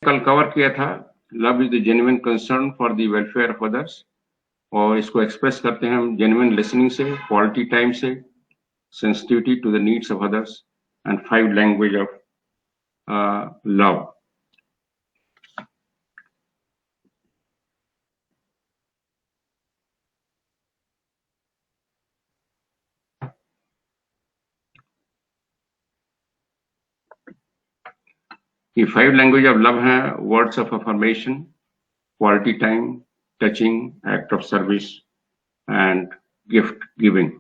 कल कवर किया था, love is the genuine concern for the welfare of others, और इसको एक्सप्रेस करते हैं हम जेन्युइन लिसनिंग से, क्वालिटी टाइम से, sensitivity to the needs of others, and 5 language of love. ये 5 लैंग्वेज ऑफ लव हैं: words of affirmation, quality time, touching, act of service and gift giving.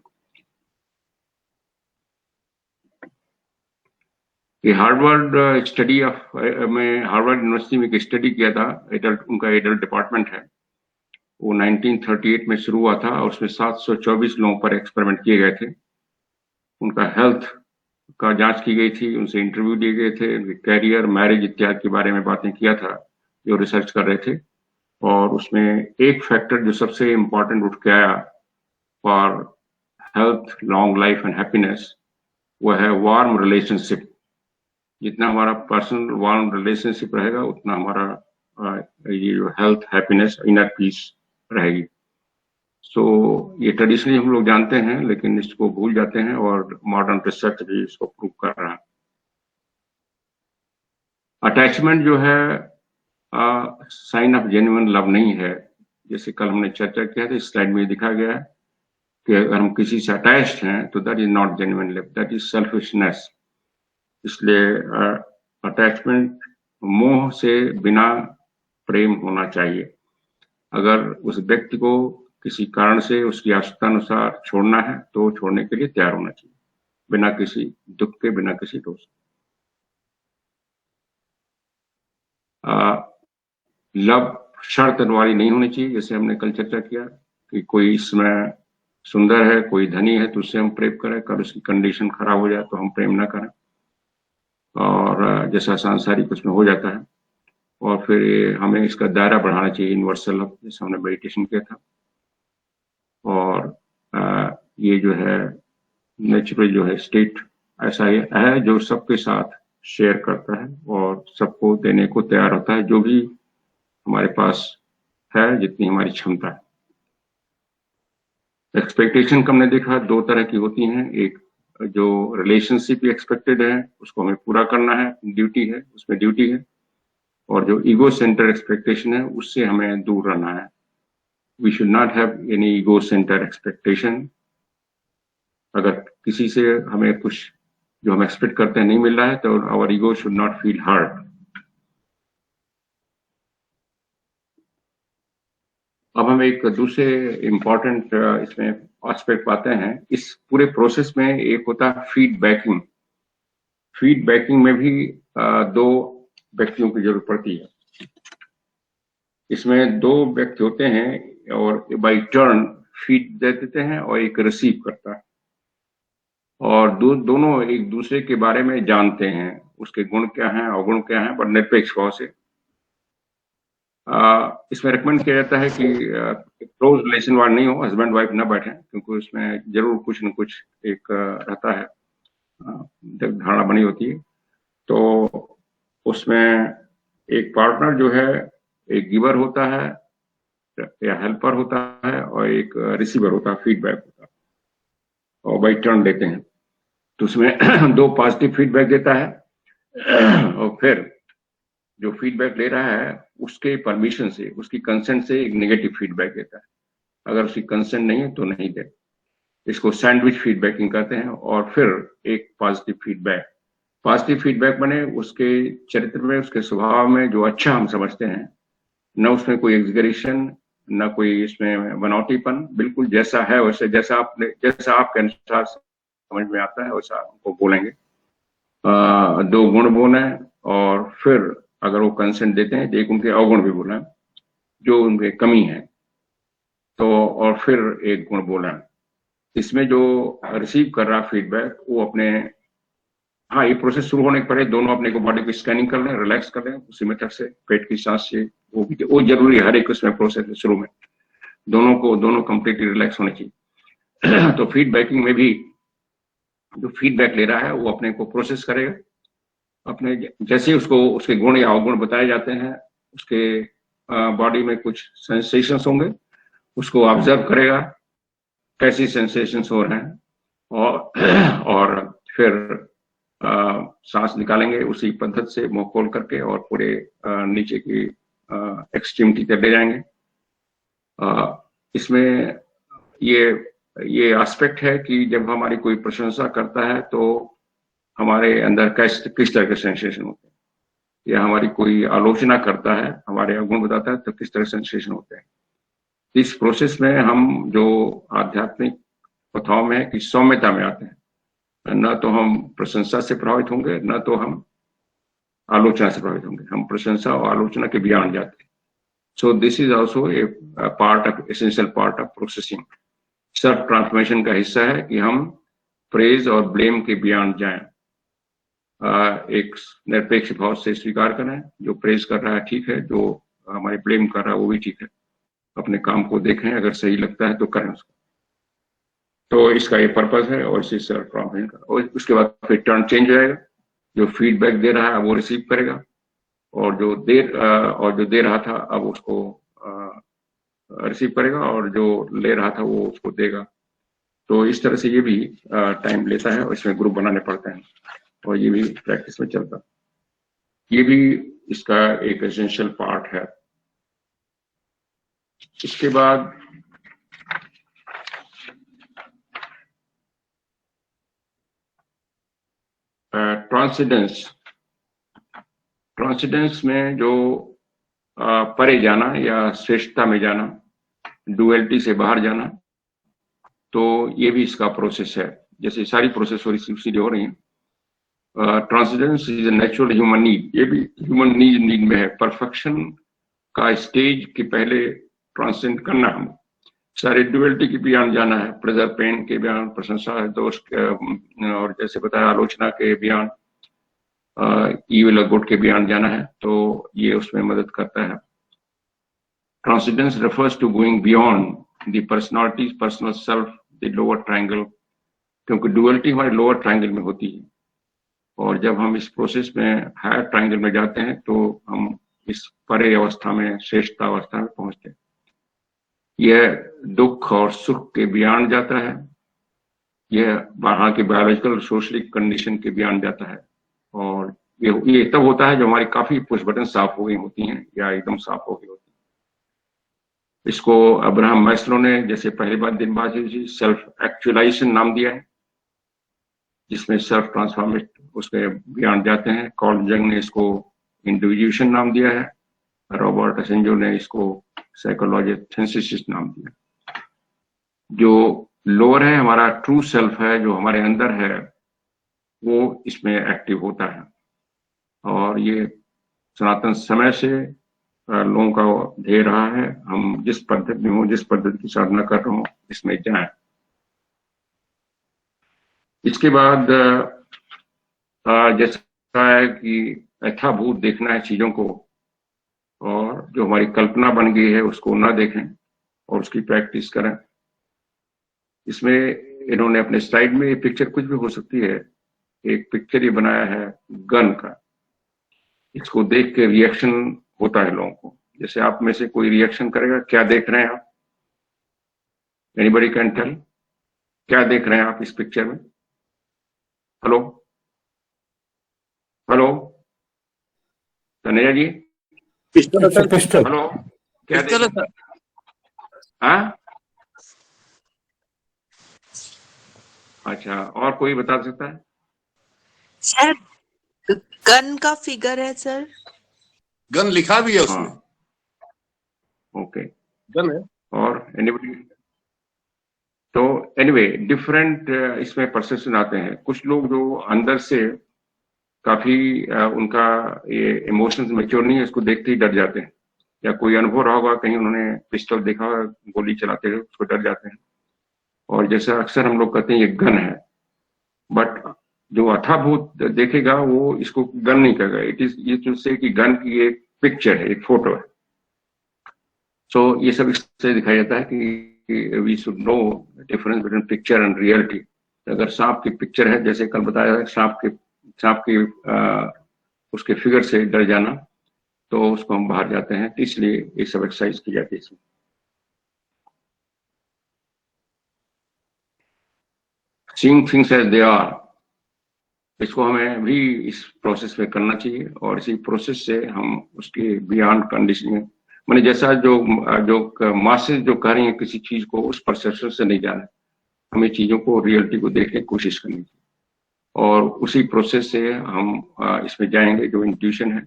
ये हार्वर्ड स्टडी ऑफ में Harvard University में एक study किया था, adult, उनका adult department है, वो 1938 में शुरू हुआ था और उसमें 724 लोगों पर एक्सपेरिमेंट किए गए थे। उनका हेल्थ का जांच की गई थी, उनसे इंटरव्यू दिए गए थे, उनके कैरियर, मैरिज इत्यादि के बारे में बातें किया था जो रिसर्च कर रहे थे। और उसमें एक फैक्टर जो सबसे इम्पोर्टेंट उठ के आया for health, long life and happiness, वो है वार्म रिलेशनशिप। जितना हमारा पर्सनल वार्म रिलेशनशिप रहेगा उतना हमारा ये जो हेल्थ, हैप्पीनेस, इनर पीस रहेगी। सो ये ट्रेडिशनली हम लोग जानते हैं, लेकिन इसको भूल जाते हैं और मॉडर्न रिसर्च भी इसको प्रूव कर रहा है। अटैचमेंट जो है साइन ऑफ जेन्युइन लव नहीं है। जैसे कल हमने चर्चा किया था, इस स्लाइड में दिखा गया है कि अगर हम किसी से अटैच्ड हैं तो that is not genuine love, that is selfishness. इसलिए अटैचमेंट मोह से बिना प्रेम होना चाहिए। अगर उस व्यक्ति को किसी कारण से उसकी आवश्यकता अनुसार छोड़ना है तो छोड़ने के लिए तैयार होना चाहिए, बिना किसी दुख के, बिना किसी दोष। लव शर्त वाली नहीं होनी चाहिए। जैसे हमने कल चर्चा किया कि कोई इसमें सुंदर है, कोई धनी है तो उससे हम प्रेम करें, कल उसकी कंडीशन खराब हो जाए तो हम प्रेम ना करें, और जैसा सांसारिक उसमें हो जाता है। और फिर हमें इसका दायरा बढ़ाना चाहिए, यूनिवर्सल लव, जैसे हमने मेडिटेशन किया था। और ये जो है नेचुरल जो है स्टेट ऐसा ही है जो सबके साथ शेयर करता है और सबको देने को तैयार होता है, जो भी हमारे पास है, जितनी हमारी क्षमता है। एक्सपेक्टेशन हमने देखा 2 तरह की होती हैं। एक जो रिलेशनशिप एक्सपेक्टेड है उसको हमें पूरा करना है, ड्यूटी है, उसमें ड्यूटी है। और जो ईगो सेंटर एक्सपेक्टेशन है उससे हमें दूर रहना है। We should not have any ego center expectation. अगर किसी से हमें कुछ जो हम एक्सपेक्ट करते हैं नहीं मिल रहा है तो our ego should not feel hurt. अब हम एक दूसरे इम्पोर्टेंट इसमें एस्पेक्ट पाते हैं। इस पूरे प्रोसेस में एक होता है फीडबैकिंग। फीडबैकिंग में भी 2 व्यक्तियों की जरूरत पड़ती है। इसमें 2 व्यक्ति होते हैं और बाई टर्न फीड दे देते हैं और एक रिसीव करता है, और दोनों एक दूसरे के बारे में जानते हैं, उसके गुण क्या हैं, अवगुण क्या हैं, पर निरपेक्ष भाव से। इसमें रिकमेंड किया जाता है कि क्लोज रिलेशन वाला नहीं हो, हस्बैंड वाइफ ना बैठे, क्योंकि उसमें जरूर कुछ न कुछ एक रहता है, धारणा बनी होती है। तो उसमें एक पार्टनर जो है एक गिवर होता है या हेल्पर होता है और एक रिसीवर होता है, फीडबैक होता है, और बाई टर्न देते हैं। तो उसमें 2 पॉजिटिव फीडबैक देता है और फिर जो फीडबैक ले रहा है उसके परमिशन से, उसकी कंसेंट से एक नेगेटिव फीडबैक देता है। अगर उसकी कंसेंट नहीं है तो नहीं दे। इसको सैंडविच फीडबैकिंग कहते हैं। और फिर एक पॉजिटिव फीडबैक। पॉजिटिव फीडबैक बने उसके चरित्र में, उसके स्वभाव में जो अच्छा हम समझते हैं, न उसमें कोई एग्जैगरेशन, न कोई इसमें बनावटीपन, बिल्कुल जैसा है वैसे, जैसा आपके अनुसार समझ में आता है वैसा हमको बोलेंगे। 2 गुण बोले और फिर अगर वो कंसेंट देते हैं तो एक उनके अवगुण भी बोला, जो उनके कमी है, तो और फिर एक गुण बोला। इसमें जो रिसीव कर रहा फीडबैक वो अपने, हाँ, ये प्रोसेस शुरू होने के पहले दोनों अपने को बॉडी की स्कैनिंग कर लें, रिलैक्स कर लें, उसी मेथड से पेट की सांस से, वो जरूरी है हर एक उसमें प्रोसेस शुरू में, दोनों कंप्लीटली रिलैक्स होने चाहिए। तो फीडबैकिंग में भी जो फीडबैक ले रहा है वो अपने को प्रोसेस करेगा अपने जैसे उसको उसके गुण या अवगुण बताए जाते हैं, उसके बॉडी में कुछ सेंसेशंस होंगे, उसको ऑब्जर्व करेगा कैसी सेंसेशंस हो रहे हैं, और फिर सांस निकालेंगे उसी पद्धति से मुंह खोल करके, और पूरे नीचे की एक्सट्रीमिटी तक ले जाएंगे। इसमें ये एस्पेक्ट है कि जब हमारी कोई प्रशंसा करता है तो हमारे अंदर किस तरह के सेंसेशन होते हैं, या हमारी कोई आलोचना करता है, हमारे अवगुण बताता है, तो किस तरह सेंसेशन होते हैं। इस प्रोसेस में हम जो आध्यात्मिक कथाओं में है कि सौम्यता में आते हैं, न तो हम प्रशंसा से प्रभावित होंगे, न तो हम आलोचना से प्रभावित होंगे, हम प्रशंसा और आलोचना के बियॉन्ड जाते हैं। So this is also a part of essential part of processing. Self transformation का हिस्सा है कि हम प्रेज और ब्लेम के बियॉन्ड जाएं, एक निरपेक्ष भाव से स्वीकार करें, जो प्रेज कर रहा है ठीक है, जो हमारे ब्लेम कर रहा है वो भी ठीक है, अपने काम को देखें, अगर सही लगता है तो करें उसको। तो इसका ये पर्पस है, और इसी सेल्फ ट्रांसफॉर्मेशन का। और उसके बाद फिर टर्न चेंज हो जाएगा, जो फीडबैक दे रहा है वो रिसीव करेगा, और जो दे रहा था अब उसको रिसीव करेगा, और जो ले रहा था वो उसको देगा। तो इस तरह से ये भी टाइम लेता है, और इसमें ग्रुप बनाने पड़ते हैं, और ये भी प्रैक्टिस में चलता है। ये भी इसका एक एसेंशियल पार्ट है। इसके बाद ट्रांसेंडेंस में जो परे जाना या श्रेष्ठता में जाना, डुअलिटी से बाहर जाना, तो ये भी इसका प्रोसेस है। जैसे सारी प्रोसेस हो रही है। Transcendence is a natural human need, ये भी ह्यूमन नीड में है। परफेक्शन का स्टेज के पहले ट्रांसेंड करना, हम सारी डुअलिटी के बियॉन्ड जाना है, प्रेजर पेन के बियॉन्ड, प्रशंसा दोष के, और जैसे बताया आलोचना के बियॉन्ड, ईविल और गुड के बियॉन्ड जाना है। तो ये उसमें मदद करता है। Transcendence refers to going beyond the personality, personal self, the lower triangle, क्योंकि डुअलिटी हमारे लोअर ट्रायंगल में होती है, और जब हम इस प्रोसेस में हायर ट्रायंगल में जाते हैं तो हम इस परे अवस्था में, श्रेष्ठता अवस्था में पहुंचते हैं। यह दुख और सुख के बियॉन्ड जाता है, यह वहां के बायोलॉजिकल सोशल कंडीशन के बियॉन्ड जाता है, और ये तब होता है जब हमारी काफी पुश बटन साफ हो गई होती हैं, या एकदम साफ हो गई होती है। इसको अब्राहम मैस्लो ने, जैसे पहली बार दिन बाद सेल्फ एक्चुअलाइजेशन नाम दिया है, जिसमें सेल्फ ट्रांसफॉर्मेशन उसमें बियॉन्ड जाते हैं। कार्ल जंग ने इसको इंडिविजुएशन नाम दिया है, रॉबर्ट असेंजो ने इसको साइकोलॉजी सिंथेसिस नाम दिया। जो लोअर है, हमारा ट्रू सेल्फ है, जो हमारे अंदर है, वो इसमें एक्टिव होता है, और ये सनातन समय से लोगों का ध्येय रहा है, हम जिस पद्धति में हो, जिस पद्धति की साधना कर रहे हो, इसमें जाएं। इसके बाद जैसा है कि यथाभूत देखना है चीजों को, और जो हमारी कल्पना बन गई है उसको ना देखें, और उसकी प्रैक्टिस करें। इसमें इन्होंने अपने स्लाइड में, ये पिक्चर कुछ भी हो सकती है, एक पिक्चर ये बनाया है गन का। इसको देख के रिएक्शन होता है लोगों को। जैसे आप में से कोई रिएक्शन करेगा, क्या देख रहे हैं आप? एनीबॉडी कैन टेल, क्या देख रहे हैं आप इस पिक्चर में? हेलो हेलो तनेजा जी, पिस्टल। हेलो, क्या देख रहे हैं? हाँ, अच्छा, और कोई बता सकता है? सर गन का फिगर है सर, गन लिखा भी है उसमें। हाँ, ओके, गन है। और एनीबॉडी? तो एनीवे डिफरेंट इसमें परसेप्शन आते हैं। कुछ लोग जो अंदर से काफी उनका ये इमोशंस मैच्योर नहीं है, इसको देखते ही डर जाते हैं, या कोई अनुभव रहा होगा, कहीं उन्होंने पिस्टल देखा, गोली चलाते हुए, उसको डर जाते हैं। और जैसा अक्सर हम लोग कहते हैं ये गन है, बट जो अथाभूत देखेगा वो इसको गन नहीं कहेगा। इट इज ये टू से कि गन की एक पिक्चर है, एक फोटो है। सो ये सब इससे दिखाया जाता है कि we should no difference between picture and reality. अगर सांप की पिक्चर है, जैसे कल बताया, सांप की उसके फिगर से डर जाना, तो उसको हम बाहर जाते हैं। तो इसलिए ये सब एक्सरसाइज की जाती है इसमें। Seeing things as they are, इसको हमें भी इस प्रोसेस में करना चाहिए, और इसी प्रोसेस से हम उसके बियॉन्ड कंडीशनिंग, मैंने जैसा जो जो मासेस जो कह रही हैं किसी चीज को, उस परसेप्शन से नहीं जाना है, हमें चीजों को रियलिटी को देखने की कोशिश करनी चाहिए, और उसी प्रोसेस से हम इसमें जाएंगे जो इंट्यूशन है,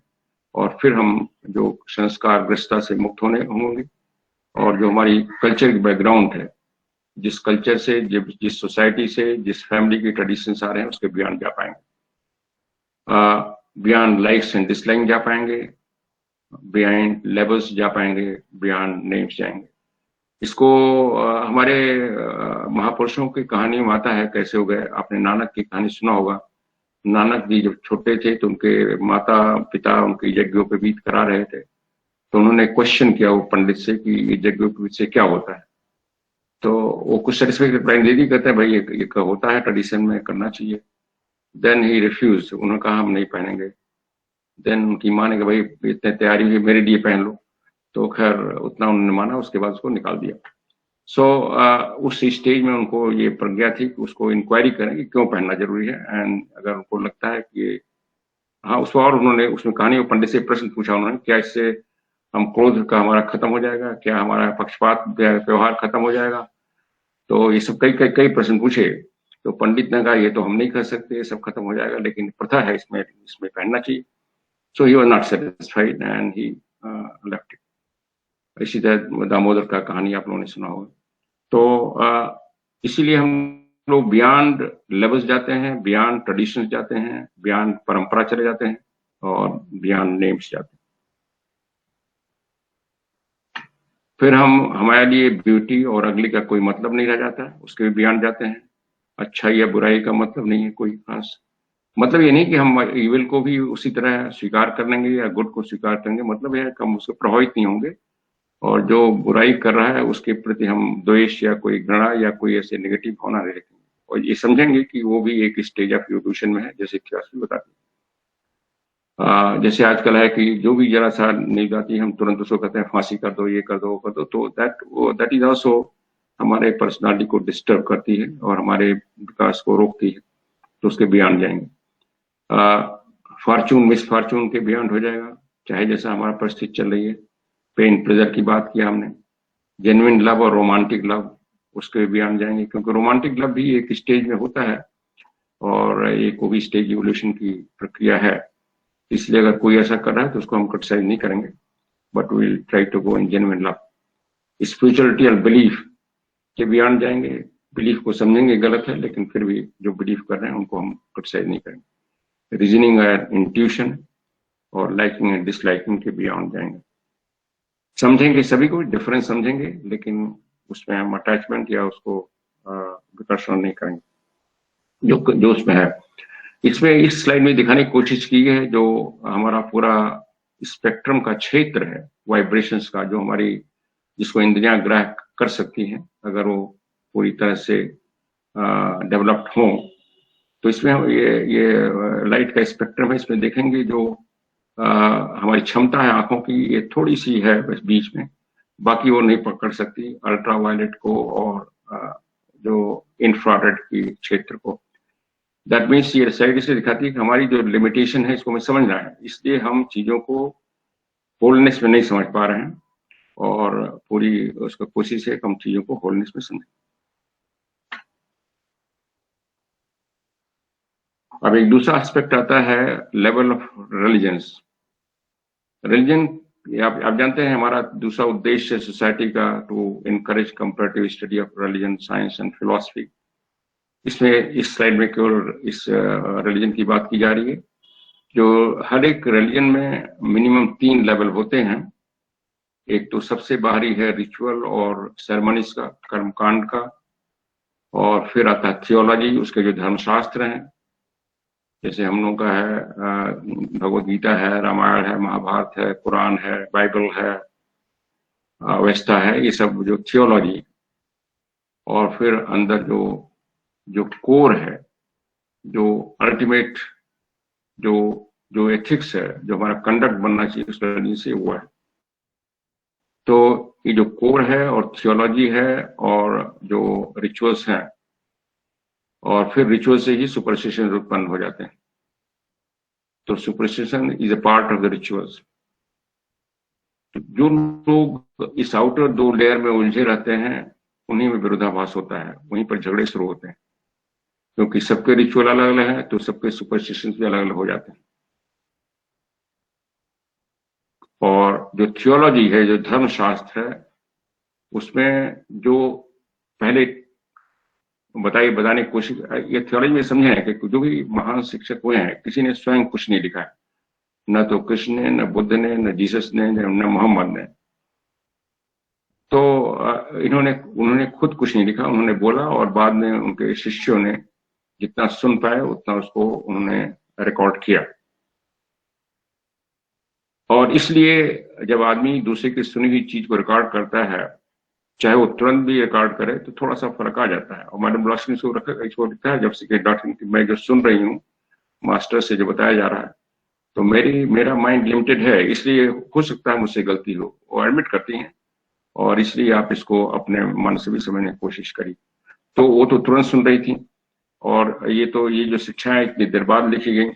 और फिर हम जो संस्कारग्रस्तता से मुक्त होने होंगे, और जो हमारी कल्चर की बैकग्राउंड है, जिस कल्चर से, जिस सोसाइटी से, जिस फैमिली के ट्रेडिशंस आ रहे हैं, उसके बियॉन्ड जा पाएंगे, बियॉन्ड लाइक्स एंड डिसलाइक जा पाएंगे, बियॉन्ड लेवल्स जा पाएंगे, बियॉन्ड नेम्स जाएंगे। इसको हमारे महापुरुषों की कहानी में आता है कैसे हो गए। आपने नानक की कहानी सुना होगा। नानक जी जब छोटे थे तो उनके माता पिता उनके यज्ञों पे बीत करा रहे थे, तो उन्होंने क्वेश्चन किया वो पंडित से कि ये यज्ञों से क्या होता है। तो वो कुछ सेटिस्फाइड रिप्लाई दे दी, कहते हैं भाई ये होता है, ट्रेडिशन में करना चाहिए। देन ही रिफ्यूज, उन्होंने कहा हम नहीं पहनेंगे। देन उनकी माँ ने कहा भाई इतने तैयारी हुई मेरे लिए पहन लो, तो खैर उतना उन्होंने माना, उसके बाद उसको निकाल दिया। सो उस स्टेज में उनको ये प्रज्ञा थी कि उसको इंक्वायरी करें कि क्यों पहनना जरूरी है, एंड अगर उनको लगता है कि हाँ उसको, और उन्होंने उसमें कहानी वो पंडित से प्रश्न पूछा उन्होंने, क्या इससे हम क्रोध का हमारा खत्म हो जाएगा, क्या हमारा पक्षपात व्यवहार खत्म हो जाएगा। तो ये सब कई कई कई प्रश्न पूछे, तो पंडित ने कहा ये तो हम नहीं कर सकते, ये सब खत्म हो जाएगा, लेकिन प्रथा है इसमें इसमें पहनना चाहिए। So he was not satisfied and he left it. इसी तरह दामोदर का कहानी आप लोगों ने सुना होगा। तो इसीलिए हम लोग बियॉन्ड लेवल्स जाते हैं, बियॉन्ड ट्रेडिशंस जाते हैं, बियॉन्ड परंपरा चले जाते हैं, और बियॉन्ड नेम्स जाते हैं। फिर हमारे लिए ब्यूटी और अगली का कोई मतलब नहीं रह जाता है, उसके भी बियॉन्ड जाते हैं। अच्छाई या बुराई का मतलब नहीं है कोई खास। मतलब ये नहीं कि हम इविल को भी उसी तरह स्वीकार कर लेंगे या गुड को स्वीकार करेंगे, मतलब यह है कि हम उससे प्रभावित नहीं होंगे, और जो बुराई कर रहा है उसके प्रति हम द्वेष या कोई घृणा या कोई ऐसे नेगेटिव होना नहीं रखेंगे, और ये समझेंगे कि वो भी एक स्टेज ऑफ इवोल्यूशन में है, जैसे फिलॉसफी बताती है। जैसे आजकल है कि जो भी जरा सा न्यूज आती है हम तुरंत उसको कहते हैं फांसी कर दो, ये कर दो, वो कर दो, तो दैट इज ऑल्सो हमारे पर्सनालिटी को डिस्टर्ब करती है और हमारे विकास को रोकती है, तो उसके बियॉन्ड जाएंगे। फॉर्चून मिस फॉर्चून के बियॉन्ड हो जाएगा, चाहे जैसा हमारा परिस्थिति चल रही है। पेन प्लेजर की बात किया हमने। जेन्युइन लव और रोमांटिक लव, उसके बियॉन्ड जाएंगे, क्योंकि रोमांटिक लव भी एक स्टेज में होता है, और एक वो भी स्टेज इवोल्यूशन की प्रक्रिया है। इसलिए अगर कोई ऐसा कर रहा है तो उसको हम क्रिटिसाइज नहीं करेंगे, but will try to go in genuine love. Spirituality और बिलीफ के बियॉन्ड जाएंगे। बिलीफ को समझेंगे गलत है, लेकिन फिर भी जो बिलीव कर रहे हैं उनको हम क्रिटिसाइज नहीं करेंगे। रीजनिंग और इंट्यूशन और लाइकिंग एंड डिसलाइकिंग के बियॉन्ड जाएंगे। समझेंगे सभी को, डिफरेंस समझेंगे, लेकिन उसमें हम अटैचमेंट या उसको विकर्षण नहीं करेंगे जो उसमें है। इसमें इस स्लाइड में दिखाने की कोशिश की है जो हमारा पूरा स्पेक्ट्रम का क्षेत्र है वाइब्रेशंस का, जो हमारी जिसको इंद्रियां ग्रह कर सकती हैं अगर वो पूरी तरह से डेवलप्ड हो। तो इसमें ये लाइट का स्पेक्ट्रम है, इसमें देखेंगे जो हमारी क्षमता है आंखों की, ये थोड़ी सी है बस बीच में, बाकी वो नहीं पकड़ सकती अल्ट्रावायलेट को और जो इंफ्रारेड की क्षेत्र को। दैट मीन्स ये साइड से दिखाती है कि हमारी जो लिमिटेशन है इसको हमें समझना है, इसलिए हम चीजों को होलनेस में नहीं समझ पा रहे हैं, और पूरी उसका कोशिश है कि हम चीजों को होलनेस में समझें। अब एक दूसरा एस्पेक्ट आता है लेवल ऑफ रिलीजन्स। रिलीजन आप जानते हैं हमारा दूसरा उद्देश्य है सोसाइटी का to encourage comparative study of religion, science and philosophy. इसमें इस स्लाइड में केवल इस रिलीजन की बात की जा रही है। जो हर एक रिलीजन में मिनिमम 3 लेवल होते हैं। एक तो सबसे बाहरी है रिचुअल और सेरेमनीज का, कर्मकांड का, और फिर आता है थियोलॉजी, उसके जो धर्मशास्त्र हैं, जैसे हम लोगों का है भगवद गीता है, रामायण है, महाभारत है, कुरान है, बाइबल है, अवेस्ता है, ये सब जो थियोलॉजी। और फिर अंदर जो कोर है, जो अल्टीमेट जो जो एथिक्स है, जो हमारा कंडक्ट बनना चाहिए उस लर्निंग से हुआ है। तो ये जो कोर है और थियोलॉजी है और जो रिचुअल्स हैं, और फिर रिचुअल से ही सुपरस्टिशन उत्पन्न हो जाते हैं। तो superstition is a part of the rituals. जो लोग इस आउटर 2 लेयर में उलझे रहते हैं, उन्हीं में विरोधाभास होता है, वहीं पर झगड़े शुरू होते हैं, क्योंकि सबके रिचुअल अलग अलग है, तो सबके सुपरस्टिशन भी अलग अलग हो जाते हैं। और जो थियोलॉजी है, जो धर्मशास्त्र है, उसमें जो पहले बताने की कोशिश, ये थियोलॉजी में समझे है कि जो भी महान शिक्षक हुए हैं, किसी ने स्वयं कुछ नहीं लिखा है, न तो कृष्ण ने, न बुद्ध ने, न जीसस ने, न मोहम्मद ने। तो उन्होंने खुद कुछ नहीं लिखा, उन्होंने बोला और बाद में उनके शिष्यों ने जितना सुन पाए उतना उसको उन्होंने रिकॉर्ड किया। और इसलिए जब आदमी दूसरे की सुनी हुई चीज को रिकॉर्ड करता है, चाहे वो तुरंत भी रिकॉर्ड करे, तो थोड़ा सा फर्क आ जाता है। और मैडम ब्लॉस्की इसको लिखा है, जब से डॉक्टर मैं जो सुन रही हूँ मास्टर से जो बताया जा रहा है, तो मेरा माइंड लिमिटेड है, इसलिए हो सकता है मुझसे गलती हो, वो एडमिट करती हैं, और इसलिए आप इसको अपने मन से भी समझने की कोशिश करिए। तो वो तो तुरंत सुन रही थी, और ये जो शिक्षाएं इतनी देर बाद लिखी गई,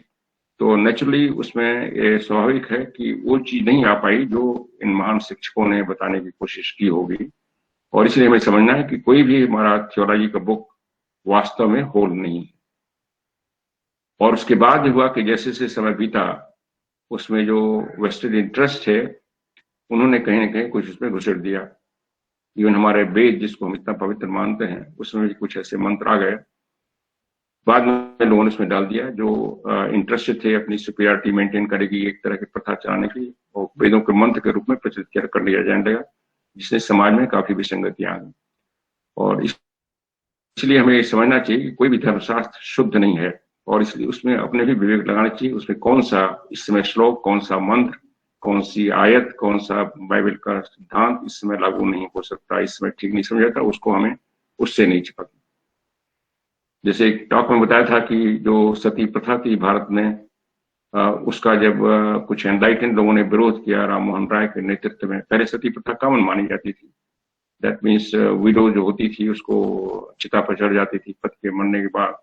तो नेचुरली उसमें ये स्वाभाविक है कि वो चीज नहीं आ पाई जो इन महान शिक्षकों ने बताने की कोशिश की होगी। और इसलिए हमें समझना है कि कोई भी हमारा थियोलॉजी का बुक वास्तव में होल नहीं है। और उसके बाद हुआ कि जैसे जैसे समय बीता, उसमें जो वेस्टेड इंटरेस्ट है, उन्होंने कहीं ना कहीं कुछ उसमें घुसेड़ दिया। इवन हमारे वेद, जिसको हम इतना पवित्र मानते हैं, उसमें भी कुछ ऐसे मंत्र आ गए, बाद में लोगों ने उसमें डाल दिया, जो इंटरेस्टेड थे अपनी सुपीरियरिटी मेंटेन करेगी एक तरह की प्रथा चलाने की, और वेदों के मंत्र के रूप में प्रचलित कर लिया जाने लगा, जिससे समाज में काफी विसंगतियां आ गई। और इसलिए हमें समझना चाहिए कि कोई भी धर्मशास्त्र शुद्ध नहीं है, और इसलिए उसमें अपने भी विवेक लगाना चाहिए, उसमें कौन सा इस समय श्लोक, कौन सा मंत्र, कौन सी आयत, कौन सा बाइबल का सिद्धांत इस समय लागू नहीं हो सकता, इस समय ठीक नहीं समझाता, उसको हमें उससे नहीं चिपकना। जैसे एक टॉक में बताया था कि जो सती प्रथा थी भारत में, उसका जब कुछ एनलाइटेंड लोगों ने विरोध किया राम मोहन राय के नेतृत्व में, पहले सती प्रथा कॉमन मानी जाती थी। दैट मीन्स विडो जो होती थी उसको चिता पर चढ़ जाती थी पति के मरने के बाद,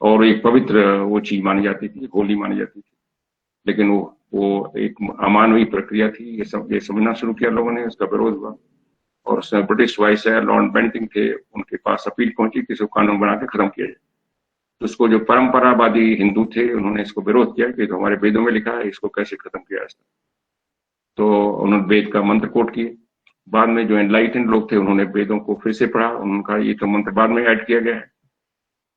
और एक पवित्र वो चीज मानी जाती थी, होली मानी जाती थी। लेकिन वो एक अमानवीय प्रक्रिया थी, ये समझना शुरू किया लोगों ने, उसका विरोध हुआ, और उसमें ब्रिटिश वाइसराय लॉर्ड बेंटिंग थे, उनके पास अपील पहुंची कि इसको कानून बना के खत्म किया जाए। तो उसको जो परंपरावादी हिंदू थे, उन्होंने इसको विरोध किया कि तो हमारे वेदों में लिखा है, इसको कैसे खत्म किया जा सकता। तो उन्होंने वेद का मंत्र कोट किए। बाद में जो एनलाइटेंड लोग थे, उन्होंने वेदों को फिर से पढ़ा, उनका ये तो मंत्र बाद में ऐड किया गया है।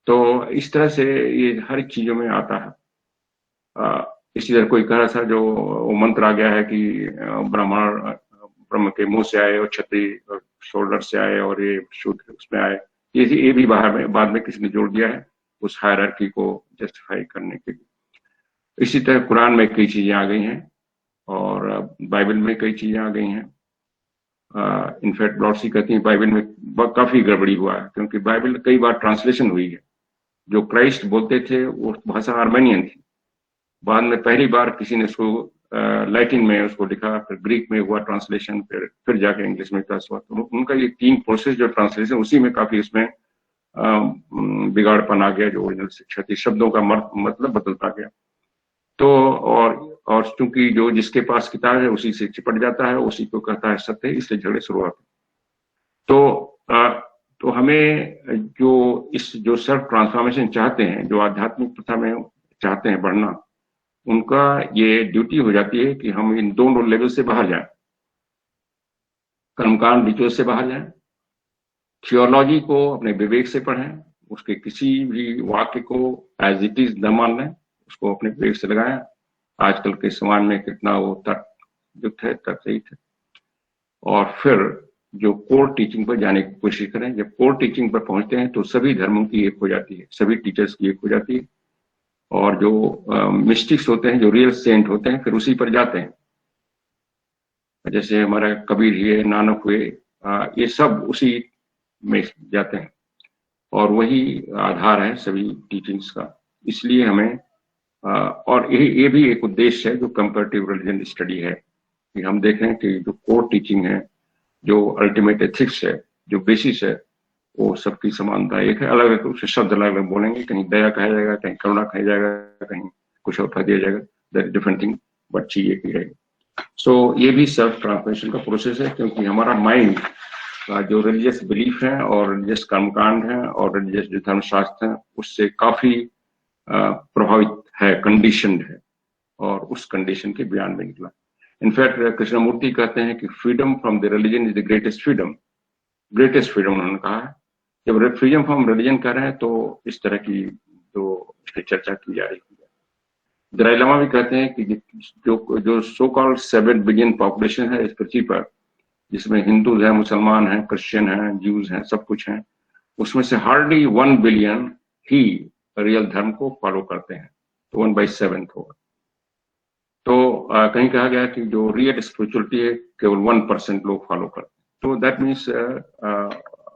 तो इस तरह से ये हर चीजों में आता है। इसी तरह कोई कह रहा था, जो वो मंत्र आ गया है कि ब्रह्म के मुंह से आए और क्षत्रिय शोल्डर से आए और ये शूद्र उसमें आए, ये भी बाद में किसी ने जोड़ दिया है उस हायरार्की को जस्टिफाई करने के लिए। इसी तरह कुरान में कई चीजें आ गई हैं, और बाइबल में कई चीजें आ गई हैं। इनफैक्ट ब्लॉसी कहती है बाइबल में काफी गड़बड़ी हुआ है, क्योंकि बाइबल कई बार ट्रांसलेशन हुई है। जो क्राइस्ट बोलते थे वो भाषा आर्मेनियन थी, बाद में पहली बार किसी ने उसको लैटिन में उसको लिखा, फिर ग्रीक में हुआ ट्रांसलेशन, फिर जाके इंग्लिश में हुआ। तो उनका ये 3 प्रोसेस जो ट्रांसलेशन, उसी में काफी उसमें बिगाड़पन आ गया, जो ओरिजिनल शिक्षा थी, शब्दों का मतलब बदलता गया। तो और चूंकि जो जिसके पास किताब है उसी से चिपट जाता है, उसी को कहता है सत्य, इसलिए झगड़े शुरू होते। तो हमें जो सेल्फ ट्रांसफॉर्मेशन चाहते हैं, जो आध्यात्मिक प्रथा में चाहते हैं बढ़ना, उनका ये ड्यूटी हो जाती है कि हम इन दोनों लेवल से बाहर जाएं, कर्मकांड रिचुअल से बाहर जाएं, थियोलॉजी को अपने विवेक से पढ़ें, उसके किसी भी वाक्य को एज इट इज न मान लें, उसको अपने विवेक से लगाएं। आजकल के समाज में कितना वो तर्कयुक्त है, तर्करहित है। और फिर जो कोर टीचिंग पर जाने की कोशिश करें। जब कोर टीचिंग पर पहुंचते हैं तो सभी धर्मों की एक हो जाती है, सभी टीचर्स की एक हो जाती है, और जो मिस्टिक्स होते हैं, जो रियल सेंट होते हैं, फिर उसी पर जाते हैं। जैसे हमारा कबीर हुए, नानक हुए, ये सब उसी में जाते हैं, और वही आधार है सभी टीचिंग्स का। इसलिए हमें और ये भी एक उद्देश्य है जो कंपैरेटिव रिलीजन स्टडी है, कि हम देखें कि जो कोर टीचिंग है, जो अल्टीमेट एथिक्स है, जो बेसिस है, वो सबकी समानता एक है। अलग अलग उसके शब्द अलग अलग बोलेंगे, कहीं दया कहा जाएगा, कहीं करुणा कहा जाएगा, कहीं कुछ और कह दिया जाएगा, दैट डिफरेंट थिंग, बट चीज एक ही रहेगी। सो ये भी सेल्फ ट्रांसफॉर्मेशन का प्रोसेस है, क्योंकि हमारा माइंड का जो रिलीजियस बिलीफ है और रिलीजियस कर्मकांड है और रिलीजियस जो धर्मशास्त्र है उससे काफी प्रभावित है, कंडीशनड है, और उस कंडीशन के बयान में निकला। इनफैक्ट कृष्णमूर्ति कहते हैं कि freedom from the religion is the greatest freedom, greatest freedom उन्होंने कहा है। जब फ्रीडम फ्रॉम रिलीजन कर रहे हैं तो इस तरह की जो चर्चा की जा रही है। दलाई लामा भी कहते हैं कि जो सो कॉल्ड 7 बिलियन पॉपुलेशन है इस पृथ्वी पर, जिसमें हिंदू हैं, मुसलमान हैं, क्रिश्चियन हैं, ज्यूज हैं, सब कुछ हैं, उसमें से हार्डली 1 बिलियन ही रियल धर्म को फॉलो करते हैं, तो 1/7 होगा। तो कहीं कहा गया कि जो रियल स्पिरिचुअलिटी है केवल 1% लोग फॉलो करते हैं, तो दैट मीन्स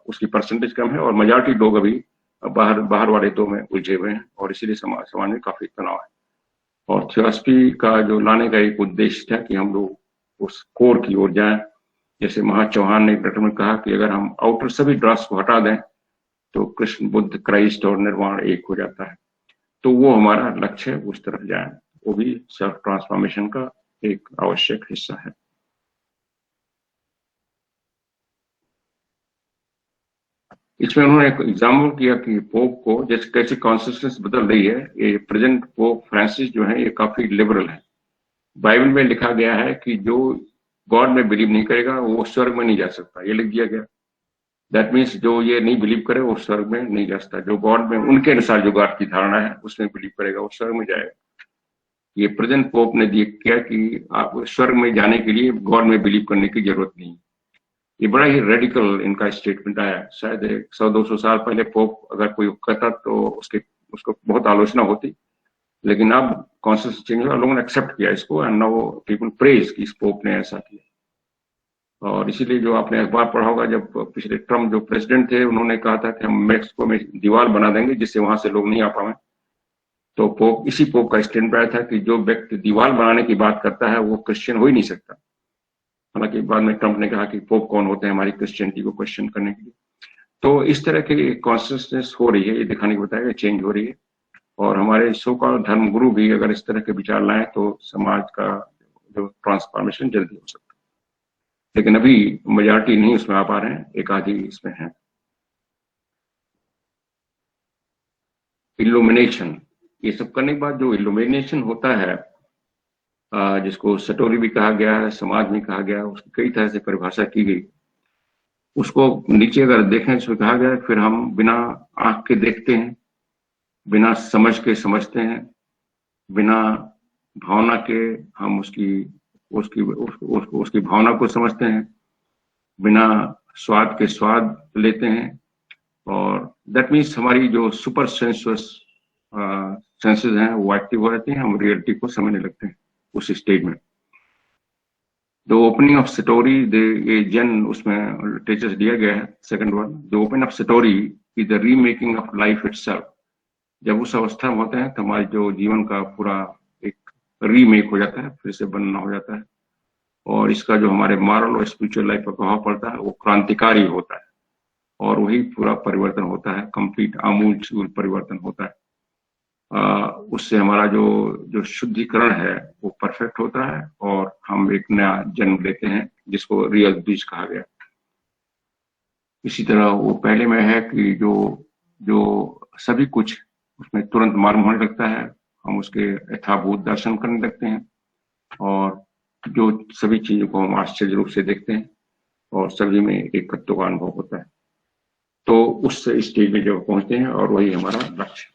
उसकी परसेंटेज कम है और मेजॉरिटी लोग अभी बाहर वाले दो में उलझे हुए हैं, और इसीलिए समाज में काफी तनाव है। और थियोसॉफी का जो लाने का एक उद्देश्य था कि हम लोग उस कोर की ओर जाएं। जैसे महा चौहान ने एक लेटर में कहा कि अगर हम आउटर सभी ड्रग्स को हटा दें तो कृष्ण, बुद्ध, क्राइस्ट और निर्वाण एक हो जाता है। तो वो हमारा लक्ष्य है, उस तरफ जाए, वो भी सेल्फ ट्रांसफॉर्मेशन का एक आवश्यक हिस्सा है। इसमें उन्होंने एक एग्जाम्पल किया कि पोप को जैसे कैसे कॉन्सिस्टेंस बदल रही है। ये प्रेजेंट पोप फ्रांसिस जो है ये काफी लिबरल है। बाइबल में लिखा गया है कि जो गॉड में बिलीव नहीं करेगा वो स्वर्ग में नहीं जा सकता, ये लिख दिया गया। दैट मीन्स जो ये नहीं बिलीव करे वो स्वर्ग में नहीं जा सकता। जो गॉड में उनके अनुसार जो गॉड की धारणा है उसमें बिलीव करेगा वो स्वर्ग में जाएगा। ये प्रेजेंट पोप ने किया कि आप स्वर्ग में जाने के लिए गॉड में बिलीव करने की जरूरत नहीं। ये बड़ा ही रेडिकल इनका स्टेटमेंट आया। शायद 100-200 साल पहले पोप अगर कोई कहता तो उसको बहुत आलोचना होती, लेकिन अब कॉन्सेप्ट चेंज हुआ, लोगों ने एक्सेप्ट किया इसको, एंड नाउ पीपल प्रेज कि इस पोप ने ऐसा किया। और इसीलिए जो आपने अखबार पढ़ा होगा, जब पिछले ट्रम्प जो प्रेसिडेंट थे उन्होंने कहा था कि हम मेक्सिको में दीवार बना देंगे जिससे वहां से लोग नहीं आ पाए, तो इसी पोप का स्टैंड आया था कि जो व्यक्ति दीवार बनाने की बात करता है वो क्रिश्चियन हो ही नहीं सकता। हालांकि बाद में ट्रम्प ने कहा कि पोप कौन होते हैं हमारी क्रिश्चियनिटी को क्वेश्चन करने के लिए। तो इस तरह की कॉन्सियसनेस हो रही है, ये दिखाने को बताया चेंज हो रही है। और हमारे सो कॉल्ड धर्म गुरु भी अगर इस तरह के विचार लाएं तो समाज का जो ट्रांसफॉर्मेशन जल्दी हो सकता है। लेकिन अभी मेजॉरिटी नहीं उसमें आ पा रहे हैं, एक आधी इसमें है। इल्यूमिनेशन, ये सब करने के बाद जो इल्यूमिनेशन होता है, जिसको सटोरी भी कहा गया है, समाज में कहा गया, उसकी कई तरह से परिभाषा की गई। उसको नीचे अगर देखें तो कहा गया फिर हम बिना आंख के देखते हैं, बिना समझ के समझते हैं, बिना भावना के हम उसकी भावना को समझते हैं, बिना स्वाद के स्वाद लेते हैं। और दैट मीन्स हमारी जो सुपर सेंसेस हैं वो एक्टिव हो जाती हैं, हम रियलिटी को समझने लगते हैं उस स्टेज में। द ओपनिंग ऑफ स्टोरी, ये जन उसमें टीचर्स दिया गया है second one. The opening of story is the remaking of life itself. जब उस अवस्था में होते हैं तो हमारे जो जीवन का पूरा एक रीमेक हो जाता है, फिर से बनना हो जाता है। और इसका जो हमारे मॉरल और स्पिरिचुअल लाइफ पर प्रभाव पड़ता है वो क्रांतिकारी होता है, और वही पूरा परिवर्तन होता है, कंप्लीट आमूल परिवर्तन होता है। उससे हमारा जो शुद्धिकरण है वो परफेक्ट होता है और हम एक नया जन्म लेते हैं जिसको रियल बीज कहा गया। इसी तरह वो पहले में है कि जो सभी कुछ उसमें तुरंत मालूम होने लगता है, हम उसके यथाभूत दर्शन करने लगते हैं, और जो सभी चीजों को हम आश्चर्य रूप से देखते हैं और सभी में एक तत्व का अनुभव होता है। तो उस स्टेज में जब पहुंचते हैं, और वही हमारा लक्ष्य।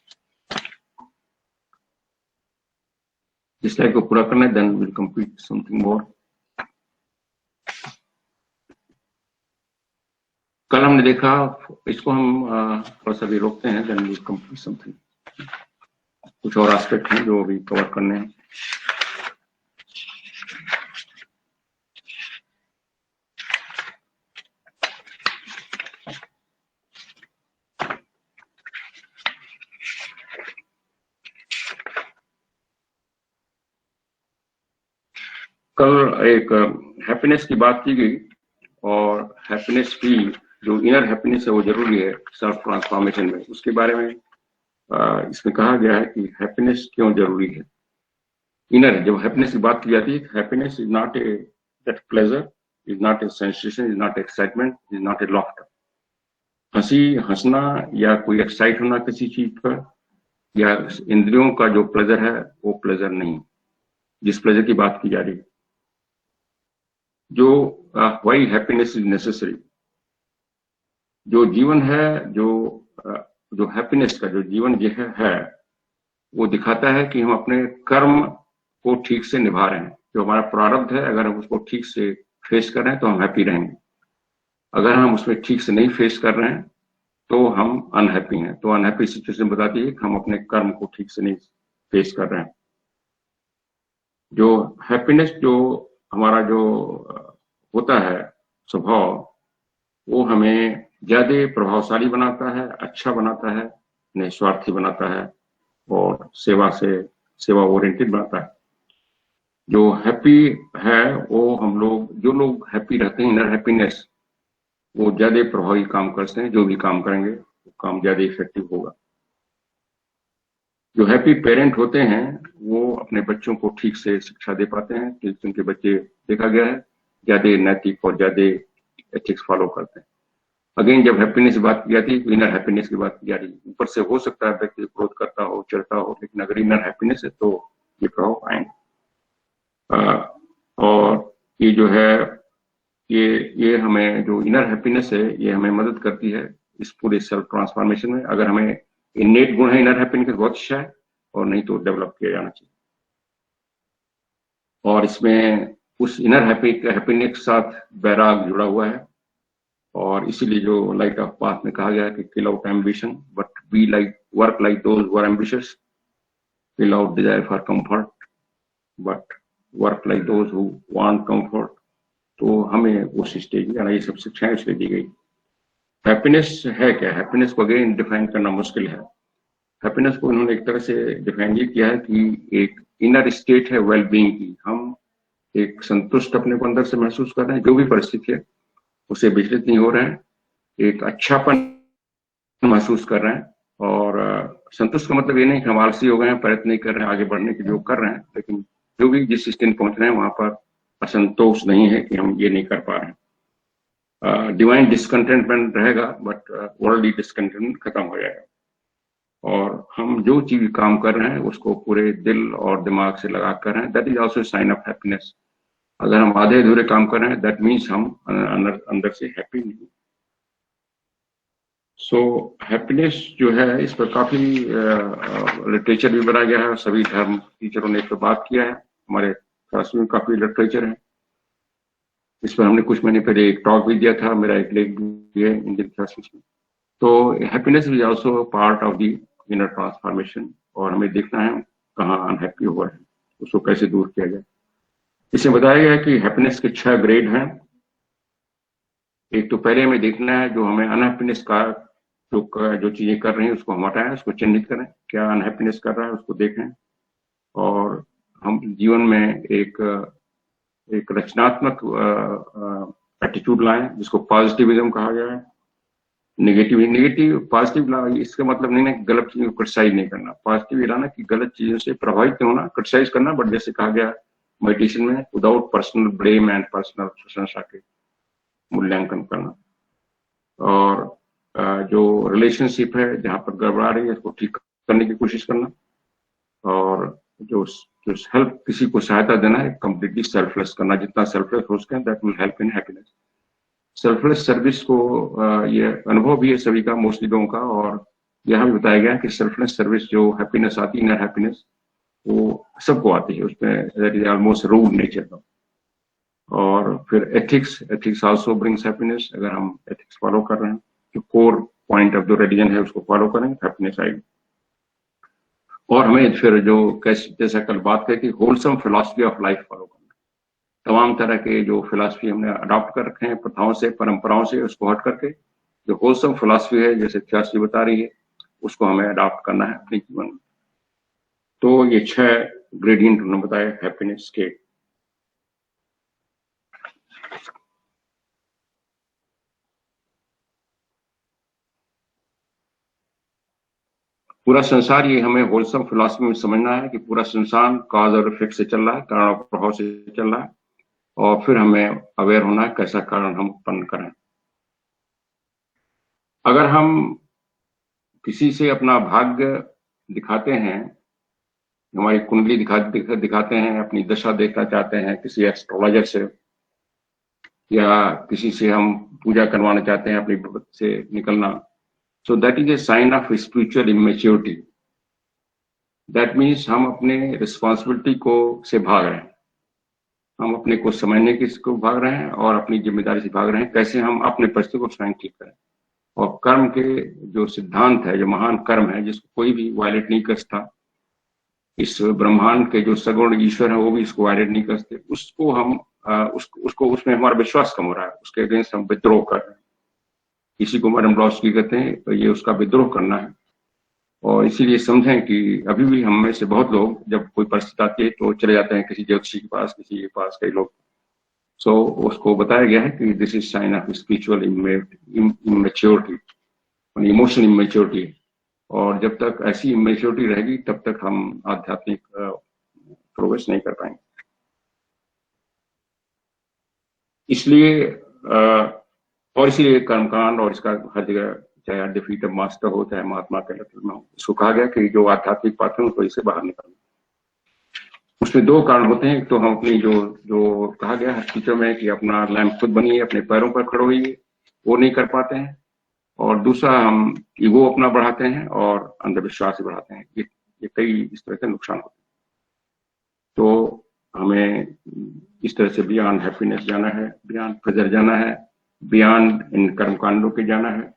इस लाइफ को पूरा करना है, then will complete something more. कल हमने देखा, इसको हम थोड़ा सा भी रोकते हैं, देन विल कंप्लीट समथिंग। कुछ और एस्पेक्ट हैं जो अभी कवर करने हैं। कल एक हैप्पीनेस की बात की गई और हैप्पीनेस भी जो इनर हैप्पीनेस है वो जरूरी है सेल्फ ट्रांसफॉर्मेशन में। उसके बारे में इसमें कहा गया है कि हैप्पीनेस क्यों जरूरी है। इनर जब हैप्पीनेस की बात की जाती है, happiness is not a that pleasure, is not a sensation, is not excitement, is not a laughter. हंसना या कोई एक्साइट होना किसी चीज पर या इंद्रियों का जो प्लेजर है वो प्लेजर नहीं, जिस प्लेजर की बात की जा रही है। जो व्हाई हैप्पीनेस इज नेसेसरी, जो जीवन है, जो हैप्पीनेस का जो जीवन जो है वो दिखाता है कि हम अपने कर्म को ठीक से निभा रहे हैं। जो हमारा प्रारब्ध है, अगर हम उसको ठीक से फेस कर रहे हैं तो हम हैप्पी रहेंगे। अगर हम उसमें ठीक से नहीं फेस कर रहे हैं तो हम अनहैप्पी हैं। तो अनहैप्पी सिचुएशन बताती है कि हम अपने कर्म को ठीक से नहीं फेस कर रहे हैं। जो हैप्पीनेस जो हमारा जो होता है स्वभाव, वो हमें ज्यादा प्रभावशाली बनाता है, अच्छा बनाता है, निस्वार्थी बनाता है और सेवा ओरिएंटेड बनाता है। जो हैप्पी है वो हम लोग, जो लोग हैप्पी रहते हैं, इनर हैप्पीनेस, वो ज्यादा प्रभावी काम करते हैं। जो भी काम करेंगे वो काम ज्यादा इफेक्टिव होगा। जो हैप्पी पेरेंट होते हैं वो अपने बच्चों को ठीक से शिक्षा दे पाते हैं, क्योंकि उनके बच्चे देखा गया है ज्यादा नैतिक और ज्यादा एथिक्स फॉलो करते हैं। अगेन जब हैप्पीनेस की बात की जाती है तो इनर हैप्पीनेस की बात की जा रही है। ऊपर से हो सकता है व्यक्ति क्रोध करता हो, चिढ़ता हो, लेकिन अगर इनर हैप्पीनेस है तो ये प्रभाव आएंगे। और ये जो है ये हमें जो इनर हैप्पीनेस है ये हमें मदद करती है इस पूरे सेल्फ ट्रांसफॉर्मेशन में। अगर हमें इनेट गुण है इनर हैप्पीनेस बहुत अच्छा है, और नहीं तो डेवलप किया जाना चाहिए। और इसमें उस इनर हैप्पीनेस के साथ वैराग जुड़ा हुआ है, और इसीलिए जो लाइट ऑफ पाथ में कहा गया है कि kill out ambition but be like work like those who are ambitious, kill out desire for comfort but work like those who want comfort. तो हमें उस स्टेज में आना, ये सब शिक्षाएं इसलिए दी गई। हैप्पीनेस है क्या? हैप्पीनेस को अगेन डिफाइन करना मुश्किल है। हैप्पीनेस को इन्होंने एक तरह से डिफाइन ये किया है कि एक इनर स्टेट है वेल बीइंग की। हम एक संतुष्ट अपने को अंदर से महसूस कर रहे हैं, जो भी परिस्थिति है उसे विचलित नहीं हो रहे हैं, एक अच्छापन महसूस कर रहे हैं। और संतुष्ट का मतलब ये नहीं कि हम आलसी हो गए हैं, प्रयत्न नहीं कर रहे हैं आगे बढ़ने के, जो कर रहे हैं, लेकिन जो भी जिस स्टेज पहुंच रहे हैं वहां पर असंतोष नहीं है कि हम ये नहीं कर पा रहे हैं। डिवाइन डिसकंटेंटमेंट रहेगा, बट वर्ल्डली डिसकंटेंटमेंट खत्म हो जाएगा। और हम जो चीज काम कर रहे हैं उसको पूरे दिल और दिमाग से लगा कर रहे हैं, that is also sign of happiness. अगर हम आधे अधूरे काम कर रहे हैं, दैट मीन्स हम अंदर से हैप्पी नहीं। सो हैप्पीनेस जो है इस पर काफी लिटरेचर भी बनाया गया है, सभी धर्म टीचरों ने इस पर बात किया है। हमारे क्लास में काफी लिटरेचर है इस पर। हमने कुछ महीने पहले एक टॉक भी दिया था, मेरा एक लेख भी है इंडियन क्लासेस में। तो happiness is also part of the inner transformation, और हमें देखना है कहाँ अनहैप्पी हुआ है, उसको कैसे दूर किया जाए। इसमें बताया गया है कि हैप्पीनेस के 6 ग्रेड हैं। एक तो पहले हमें देखना है जो हमें अनहैप्पीनेस का जो चीजें कर रही हैं उसको हम हटाएं, उसको चिन्हित करें, क्या अनहैप्पीनेस कर रहा है उसको देखें। और हम जीवन में एक रचनात्मक एटीट्यूड लाएं, जिसको पॉजिटिविज्म कहा गया है। नेगेटिव पॉजिटिव इसका मतलब नहीं है कि गलत चीजों को क्रिटिसाइज नहीं करना। पॉजिटिव ये लाना कि गलत चीजों से प्रभावित नहीं होना, क्रिटिसाइज करना, बट जैसे कहा गया मेडिटेशन में, without personal blame and personal प्रशंसा के मूल्यांकन करना। और जो रिलेशनशिप है जहां पर गड़बड़ा रही है उसको ठीक करने की कोशिश करना। और जो हेल्प, किसी को सहायता देना है, कंप्लीटली सेल्फलेस करना, जितना सेल्फलेस हो सके, that will help in happiness. Selfless service को ये अनुभव भी है सभी का, मोस्टली लोगों का। और यहाँ भी बताया गया कि सेल्फलेस सर्विस जो हैप्पीनेस आती है, इनर हैप्पीनेस, वो सबको आती है, उसमें that is almost rude nature का। और फिर एथिक्स आल्सो ब्रिंग्स हैप्पीनेस। अगर हम एथिक्स फॉलो कर रहे हैं, जो कोर पॉइंट ऑफ जो रिलीजन है उसको फॉलो करेंगे, हैप्पीनेस आएगी। और हमें फिर जो जैसा कल बात कही कि wholesome philosophy of life follow करना। तमाम तरह के जो फिलॉसफी हमने अडॉप्ट कर रखे हैं, प्रथाओं से, परंपराओं से, उसको हट करके जो होलसम फिलॉसफी है, जैसे थियोसॉफी बता रही है, उसको हमें अडॉप्ट करना है अपने जीवन में। तो ये 6 ग्रेडियंट उन्होंने बताया हैप्पीनेस के। पूरा संसार, ये हमें होलसम फिलॉसफी में समझना है कि पूरा संसार कॉज और इफेक्ट से चल रहा है, कारण और प्रभाव से चल रहा है, और फिर हमें अवेयर होना है कैसा कारण हम उत्पन्न करें। अगर हम किसी से अपना भाग्य दिखाते हैं, हमारी कुंडली दिखाते हैं, अपनी दशा देखना चाहते हैं किसी एस्ट्रोलॉजर से, या किसी से हम पूजा करवाना चाहते हैं अपनी विपत्ति से निकलना, so that is a sign of spiritual immaturity. That means हम अपने रिस्पॉन्सिबिलिटी को से भाग रहे हैं, हम अपने को समझने की को भाग रहे हैं और अपनी जिम्मेदारी से भाग रहे हैं, कैसे हम अपने परिस्थिति को स्वयं ठीक करें। और कर्म के जो सिद्धांत है, जो महान कर्म है, जिसको कोई भी वायलेट नहीं कर सकता, इस ब्रह्मांड के जो सगुण ईश्वर है वो भी इसको वायलेट नहीं कर सकते, उसको हम उसको उसमें हमारा विश्वास कम हो रहा है, उसके अगेंस्ट हम विद्रोह कर रहे हैं। इसी को मैडम ब्लॉस्की कहते हैं, तो ये उसका विद्रोह करना है। और इसीलिए समझें कि अभी भी हम में से बहुत लोग जब कोई परिस्थिति आती है तो चले जाते हैं किसी ज्योतिषी के पास, किसी के पास, कई लोग। सो उसको बताया गया है कि this is sine of spiritual immaturity, emotional immaturity. और जब तक ऐसी इमेच्योरिटी रहेगी तब तक हम आध्यात्मिक प्रोग्रेस नहीं कर पाएंगे। इसलिए और इसीलिए कर्मकांड और इसका हर जगह, चाहे डिफीट ऑफ मास्टर हो, चाहे महात्मा के लेवल में हो, इसको कहा गया कि जो आध्यात्मिक पात्र है उसको इससे बाहर निकालना। उसमें दो कारण होते हैं। एक तो हम अपनी जो कहा गया है टीचर में कि अपना लैंप खुद बनिए, अपने पैरों पर खड़े होइए, वो नहीं कर पाते हैं। और दूसरा, हम ईगो अपना बढ़ाते हैं और अंधविश्वास भी बढ़ाते हैं। ये कई इस तरह के नुकसान होते हैं। तो हमें इस तरह से बियॉन्ड हैप्पीनेस जाना है, बियॉन्ड प्लेजर जाना है, बियॉन्ड इन कर्मकांडों के जाना है,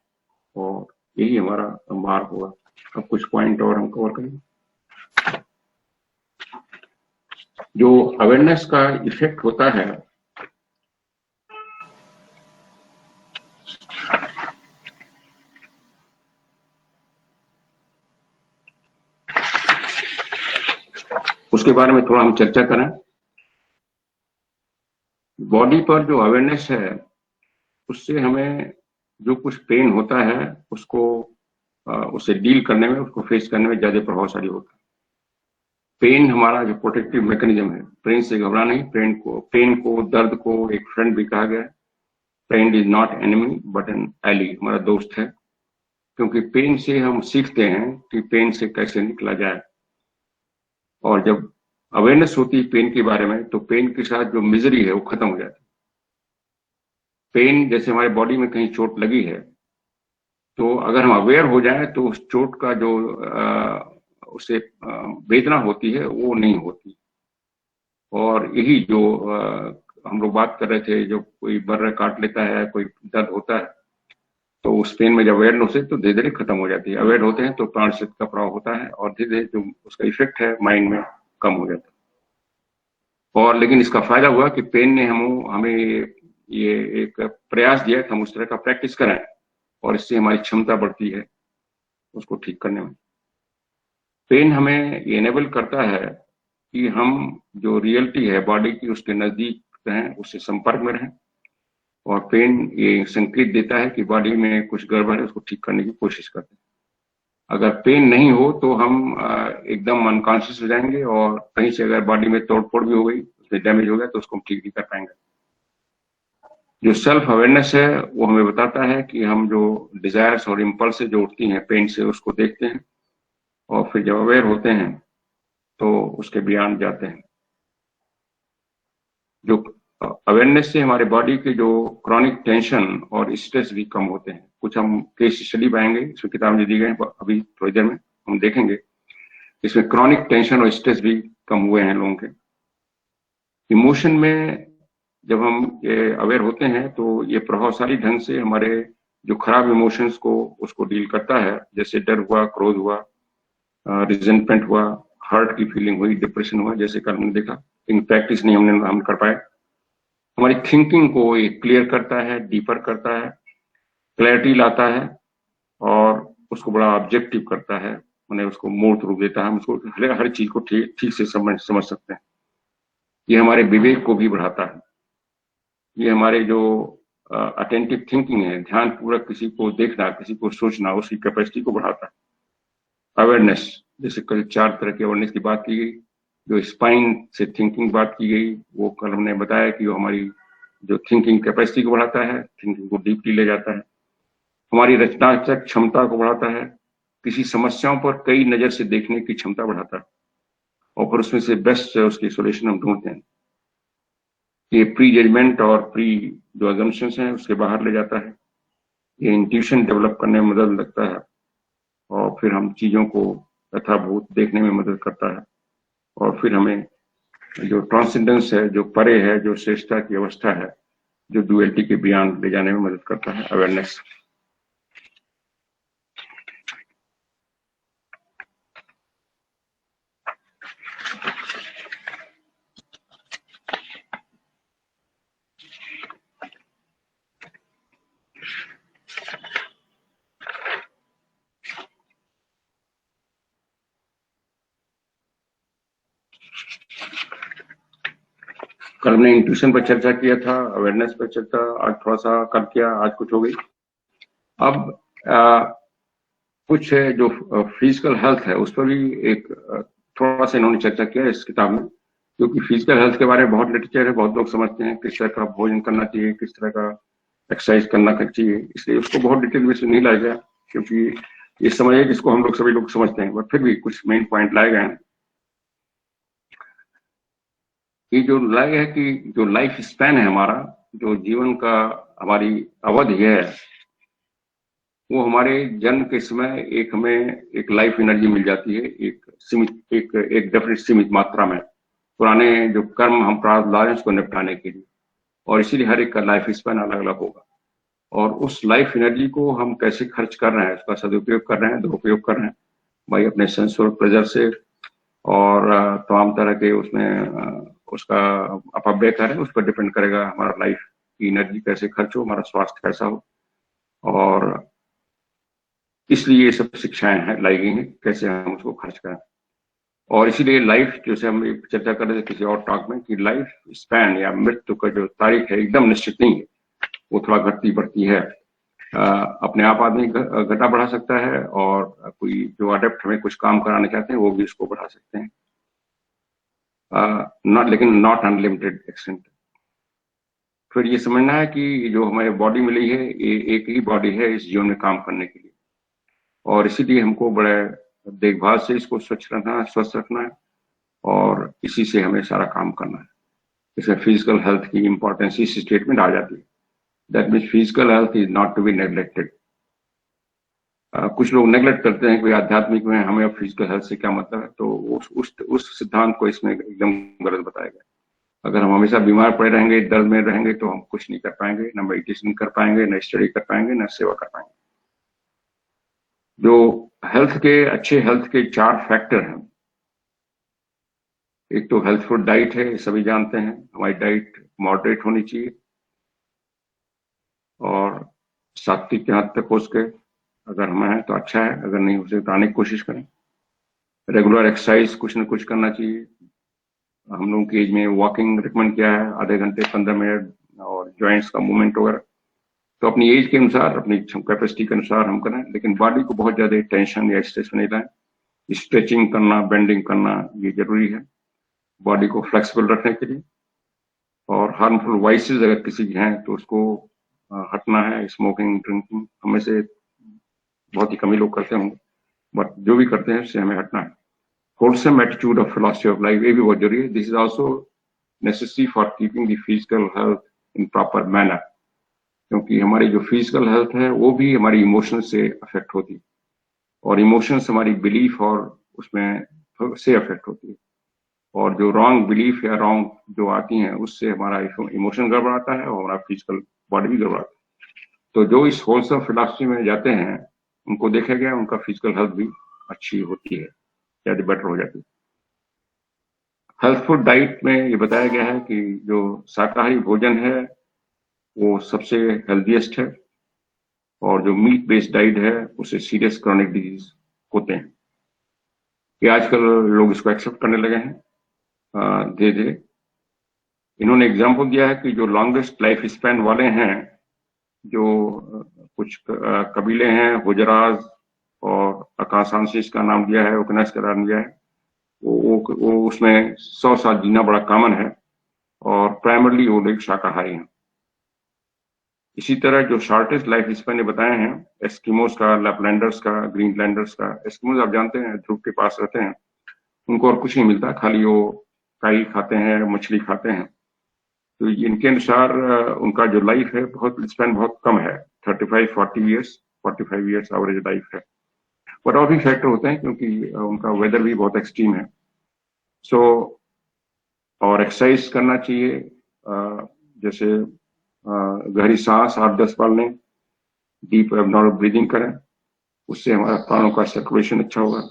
और यही हमारा मार्ग होगा। अब कुछ पॉइंट और हम कवर करेंगे। जो अवेयरनेस का इफेक्ट होता है, उसके बारे में थोड़ा हम चर्चा करें। बॉडी पर जो अवेयरनेस है उससे हमें जो कुछ पेन होता है उसको उससे डील करने में, उसको फेस करने में ज्यादा प्रभावशाली होता है। पेन हमारा जो प्रोटेक्टिव मैकेनिज्म है, पेन से घबरा नहीं, पेन को दर्द को एक फ्रेंड भी कहा गया है। Pain is not enemy but an ally, हमारा दोस्त है। क्योंकि पेन से हम सीखते हैं कि पेन से कैसे निकला जाए। और जब अवेयरनेस होती है पेन के बारे में, तो पेन के साथ जो मिजरी है वो खत्म हो जाती है। पेन जैसे हमारे बॉडी में कहीं चोट लगी है, तो अगर हम अवेयर हो जाए तो उस चोट का जो उसे वेदना होती है वो नहीं होती। और यही जो हम लोग बात कर रहे थे, जो कोई बर्र काट लेता है, कोई दर्द होता है, तो उस पेन में जब अवेयरनेस है तो धीरे धीरे खत्म हो जाती है। अवेयर होते हैं तो प्राण शक्ति का प्रभाव होता है और धीरे धीरे जो उसका इफेक्ट है माइंड में कम हो जाता है। और लेकिन इसका फायदा हुआ कि पेन ने हमें ये एक प्रयास दिया कि हम उस तरह का प्रैक्टिस करें, और इससे हमारी क्षमता बढ़ती है उसको ठीक करने में। पेन हमें ये एनेबल करता है कि हम जो रियलिटी है बॉडी की उसके नजदीक रहें, उससे संपर्क में रहें। और पेन ये संकेत देता है कि बॉडी में कुछ गड़बड़ है, उसको ठीक करने की कोशिश करते हैं। अगर पेन नहीं हो तो हम एकदम अनकॉन्शियस हो जाएंगे, और कहीं से अगर बॉडी में तोड़फोड़ भी हो गई, उसमें डैमेज हो गया, तो उसको हम ठीक नहीं कर पाएंगे। जो सेल्फ अवेयरनेस है वो हमें बताता है कि हम जो डिजायर्स और इम्पल्स जो उठती हैं पेन से, उसको देखते हैं, और फिर जब अवेयर होते हैं तो उसके बियॉन्ड जाते हैं। जो अवेयरनेस से हमारे बॉडी के जो क्रॉनिक टेंशन और स्ट्रेस भी कम होते हैं। कुछ हम केस स्टडी पाएंगे, इसमें किताब में दी गई है, अभी थोड़ी देर में हम देखेंगे। इसमें क्रॉनिक टेंशन और स्ट्रेस भी कम हुए हैं लोगों के। इमोशन में जब हम ये अवेयर होते हैं तो ये प्रभावशाली ढंग से हमारे जो खराब इमोशंस को उसको डील करता है। जैसे डर हुआ, क्रोध हुआ, रिजेंटमेंट हुआ, हर्ट की फीलिंग हुई, डिप्रेशन हुआ, जैसे कल हमने देखा। इन प्रैक्टिस नहीं हम कर पाए। हमारी थिंकिंग को ये क्लियर करता है, डीपर करता है, क्लैरिटी लाता है, और उसको बड़ा ऑब्जेक्टिव करता है, मैंने उसको मूर्त रूप देता है। हम उसको हर चीज को ठीक से समझ सकते हैं। ये हमारे विवेक को भी बढ़ाता है। ये हमारे जो अटेंटिव थिंकिंग है, ध्यान पूर्वक किसी को देखना, किसी को सोचना, उसकी कैपेसिटी को बढ़ाता है। अवेयरनेस, जैसे कल 4 तरह की अवेयरनेस की बात की गई, जो स्पाइन से थिंकिंग बात की गई, वो कल हमने बताया कि वो हमारी जो थिंकिंग कैपेसिटी को बढ़ाता है, थिंकिंग को डीपली ले जाता है, हमारी रचनात्मक क्षमता को बढ़ाता है, किसी समस्याओं पर कई नजर से देखने की क्षमता बढ़ाता है, और फिर उसमें से बेस्ट उसकी सोल्यूशन हम ढूंढते हैं। ये प्री जजमेंट और प्री जो अजम्पशंस हैं उसके बाहर ले जाता है, ये इंट्यूशन डेवलप करने में मदद लगता है, और फिर हम चीजों को यथाभूत देखने में मदद करता है, और फिर हमें जो ट्रांसेंडेंस है, जो परे है, जो श्रेष्ठता की अवस्था है, जो डुअलिटी के बियॉन्ड ले जाने में मदद करता है अवेयरनेस। कल हमने इंट्यूशन पर चर्चा किया था, अवेयरनेस पर चर्चा आज थोड़ा सा कल किया, आज कुछ हो गई। अब कुछ जो फिजिकल हेल्थ है उस पर भी एक थोड़ा सा इन्होंने चर्चा किया है इस किताब में, क्योंकि फिजिकल हेल्थ के बारे में बहुत लिटरेचर है, बहुत लोग समझते हैं किस तरह का भोजन करना चाहिए, किस तरह का एक्सरसाइज करना चाहिए, इसलिए उसको बहुत डिटेल में से नहीं लाया गया, क्योंकि ये समझ है जिसको हम लोग सभी लोग समझते हैं, बट फिर भी कुछ मेन पॉइंट लाए गए हैं। ये जो लाया गया है कि जो लाइफ स्पैन है हमारा, जो जीवन का हमारी अवधि है, वो हमारे जन्म के समय एक हमें एक लाइफ एनर्जी मिल जाती है, एक सीमित एक डेफिनेट सीमित मात्रा में, पुराने जो कर्म हम प्रारब्ध लाए उसको निपटाने के लिए, और इसीलिए हर एक का लाइफ स्पैन अलग अलग होगा, और उस लाइफ एनर्जी को हम कैसे खर्च कर रहे हैं, उसका सदुपयोग कर रहे हैं, दुरुपयोग कर रहे हैं भाई अपने सेंसुअल प्लेजर से, और तमाम तरह के उसमें उसका अपव्यय करें, उस पर डिपेंड करेगा हमारा लाइफ की एनर्जी कैसे खर्च हो, हमारा स्वास्थ्य कैसा हो, और इसलिए ये सब शिक्षाएं हैं लाई गई हैं कैसे हम उसको खर्च करें। और इसीलिए लाइफ, जैसे हम चर्चा कर रहे थे किसी और टॉक में, कि लाइफ स्पैन या मृत्यु का जो तारीख है एकदम निश्चित नहीं है, वो थोड़ा घटती बढ़ती है। अपने आप आदमी घटा बढ़ा सकता है, और कोई जो अडेप्ट हमें कुछ काम कराना चाहते हैं वो भी उसको बढ़ा सकते हैं, लेकिन नॉट अनलिमिटेड एक्सटेंट। फिर ये समझना है कि जो हमें बॉडी मिली है ये एक ही बॉडी है इस जीवन में काम करने के लिए, और इसीलिए हमको बड़े देखभाल से इसको स्वच्छ रखना है, स्वस्थ रखना है, और इसी से हमें सारा काम करना है। इसमें फिजिकल हेल्थ की इंपॉर्टेंस इस स्टेटमेंट आ जाती है, that means physical health is not to be neglected. कुछ लोग नेग्लेक्ट करते हैं कि आध्यात्मिक में हमें फिजिकल हेल्थ से क्या मतलब है, तो उस सिद्धांत को इसमें एकदम गलत बताया गया। अगर हम हमेशा बीमार पड़े रहेंगे, दर्द में रहेंगे, तो हम कुछ नहीं कर पाएंगे, न मेडिटेशन कर पाएंगे, न स्टडी कर पाएंगे, न सेवा कर पाएंगे। जो अच्छे हेल्थ के 4 फैक्टर हैं, एक तो हेल्थफुल डाइट है, सभी जानते हैं, हमारी डाइट मॉडरेट होनी चाहिए, और सात्विक के हद तक हो सके, अगर हम हैं तो अच्छा है, अगर नहीं हो सके तो आने की कोशिश करें। रेगुलर एक्सरसाइज कुछ न कुछ करना चाहिए, हम लोगों की एज में वॉकिंग रिकमेंड किया है, आधे घंटे 15 मिनट, और जॉइंट्स का मूवमेंट वगैरह, तो अपनी एज के अनुसार, अपनी कैपेसिटी के अनुसार हम करें, लेकिन बॉडी को बहुत ज्यादा टेंशन या स्ट्रेस में नहीं लाएं। स्ट्रेचिंग करना, बेंडिंग करना ये जरूरी है बॉडी को फ्लेक्सिबल रखने के लिए, और हार्मफुल वाइसेस अगर किसी की हैं तो उसको हटना है। स्मोकिंग, ड्रिंकिंग हमें से बहुत ही कम ही लोग करते होंगे, बट जो भी करते हैं उससे हमें हटना है। Wholesome attitude of philosophy of life, ये भी बहुत जरूरी है। This is also necessary for keeping the physical health in proper manner, क्योंकि हमारी जो फिजिकल हेल्थ है वो भी हमारी इमोशन से अफेक्ट होती है, और इमोशंस हमारी बिलीफ और उसमें से अफेक्ट होती है, और जो रॉन्ग बिलीफ या रॉन्ग जो आती हैं उससे हमारा इमोशन गड़बड़ाता है और हमारा फिजिकल बॉडी भी गड़बड़ाता है। तो जो इस होलसम फिलॉसफी में जाते हैं उनको देखा गया उनका फिजिकल हेल्थ भी अच्छी होती है, ज्यादा बेटर हो जाती है। हेल्थफुल डाइट में ये बताया गया है कि जो शाकाहारी भोजन है वो सबसे हेल्दीएस्ट है, और जो मीट बेस्ड डाइट है उससे सीरियस क्रॉनिक डिजीज होते हैं। ये आजकल लोग इसको एक्सेप्ट करने लगे हैं धीरे धीरे। इन्होंने एग्जाम्पल दिया है कि जो लॉन्गेस्ट लाइफ स्पैन वाले हैं, जो कुछ कबीले हैं, हुजराज, और आकाशांशीष का नाम दिया है, उपन्यास का नाम दिया है। वो उसमें 100 साल जीना बड़ा कॉमन है और प्राइमरली वो लोग शाकाहारी हैं। इसी तरह जो शॉर्टेस्ट लाइफ स्पैन बताए हैं एस्किमोस का, लैपलैंडर्स का, ग्रीनलैंडर्स का। एस्किमोस आप जानते हैं ध्रुव के पास रहते हैं, उनको और कुछ नहीं मिलता, खाली वो काई खाते हैं, मछली खाते हैं। तो इनके अनुसार उनका जो लाइफ है बहुत स्पैन बहुत कम है, 35-40 ईयर्स, 45 ईयर्स एवरेज लाइफ है। पर और भी फैक्टर होते हैं क्योंकि उनका वेदर भी बहुत एक्सट्रीम है। सो और एक्सरसाइज करना चाहिए, जैसे गहरी सांस 8-10 बार लें, डीप एब्डोमिनल ब्रीदिंग करें, उससे हमारा प्राणों का सर्कुलेशन अच्छा होगा।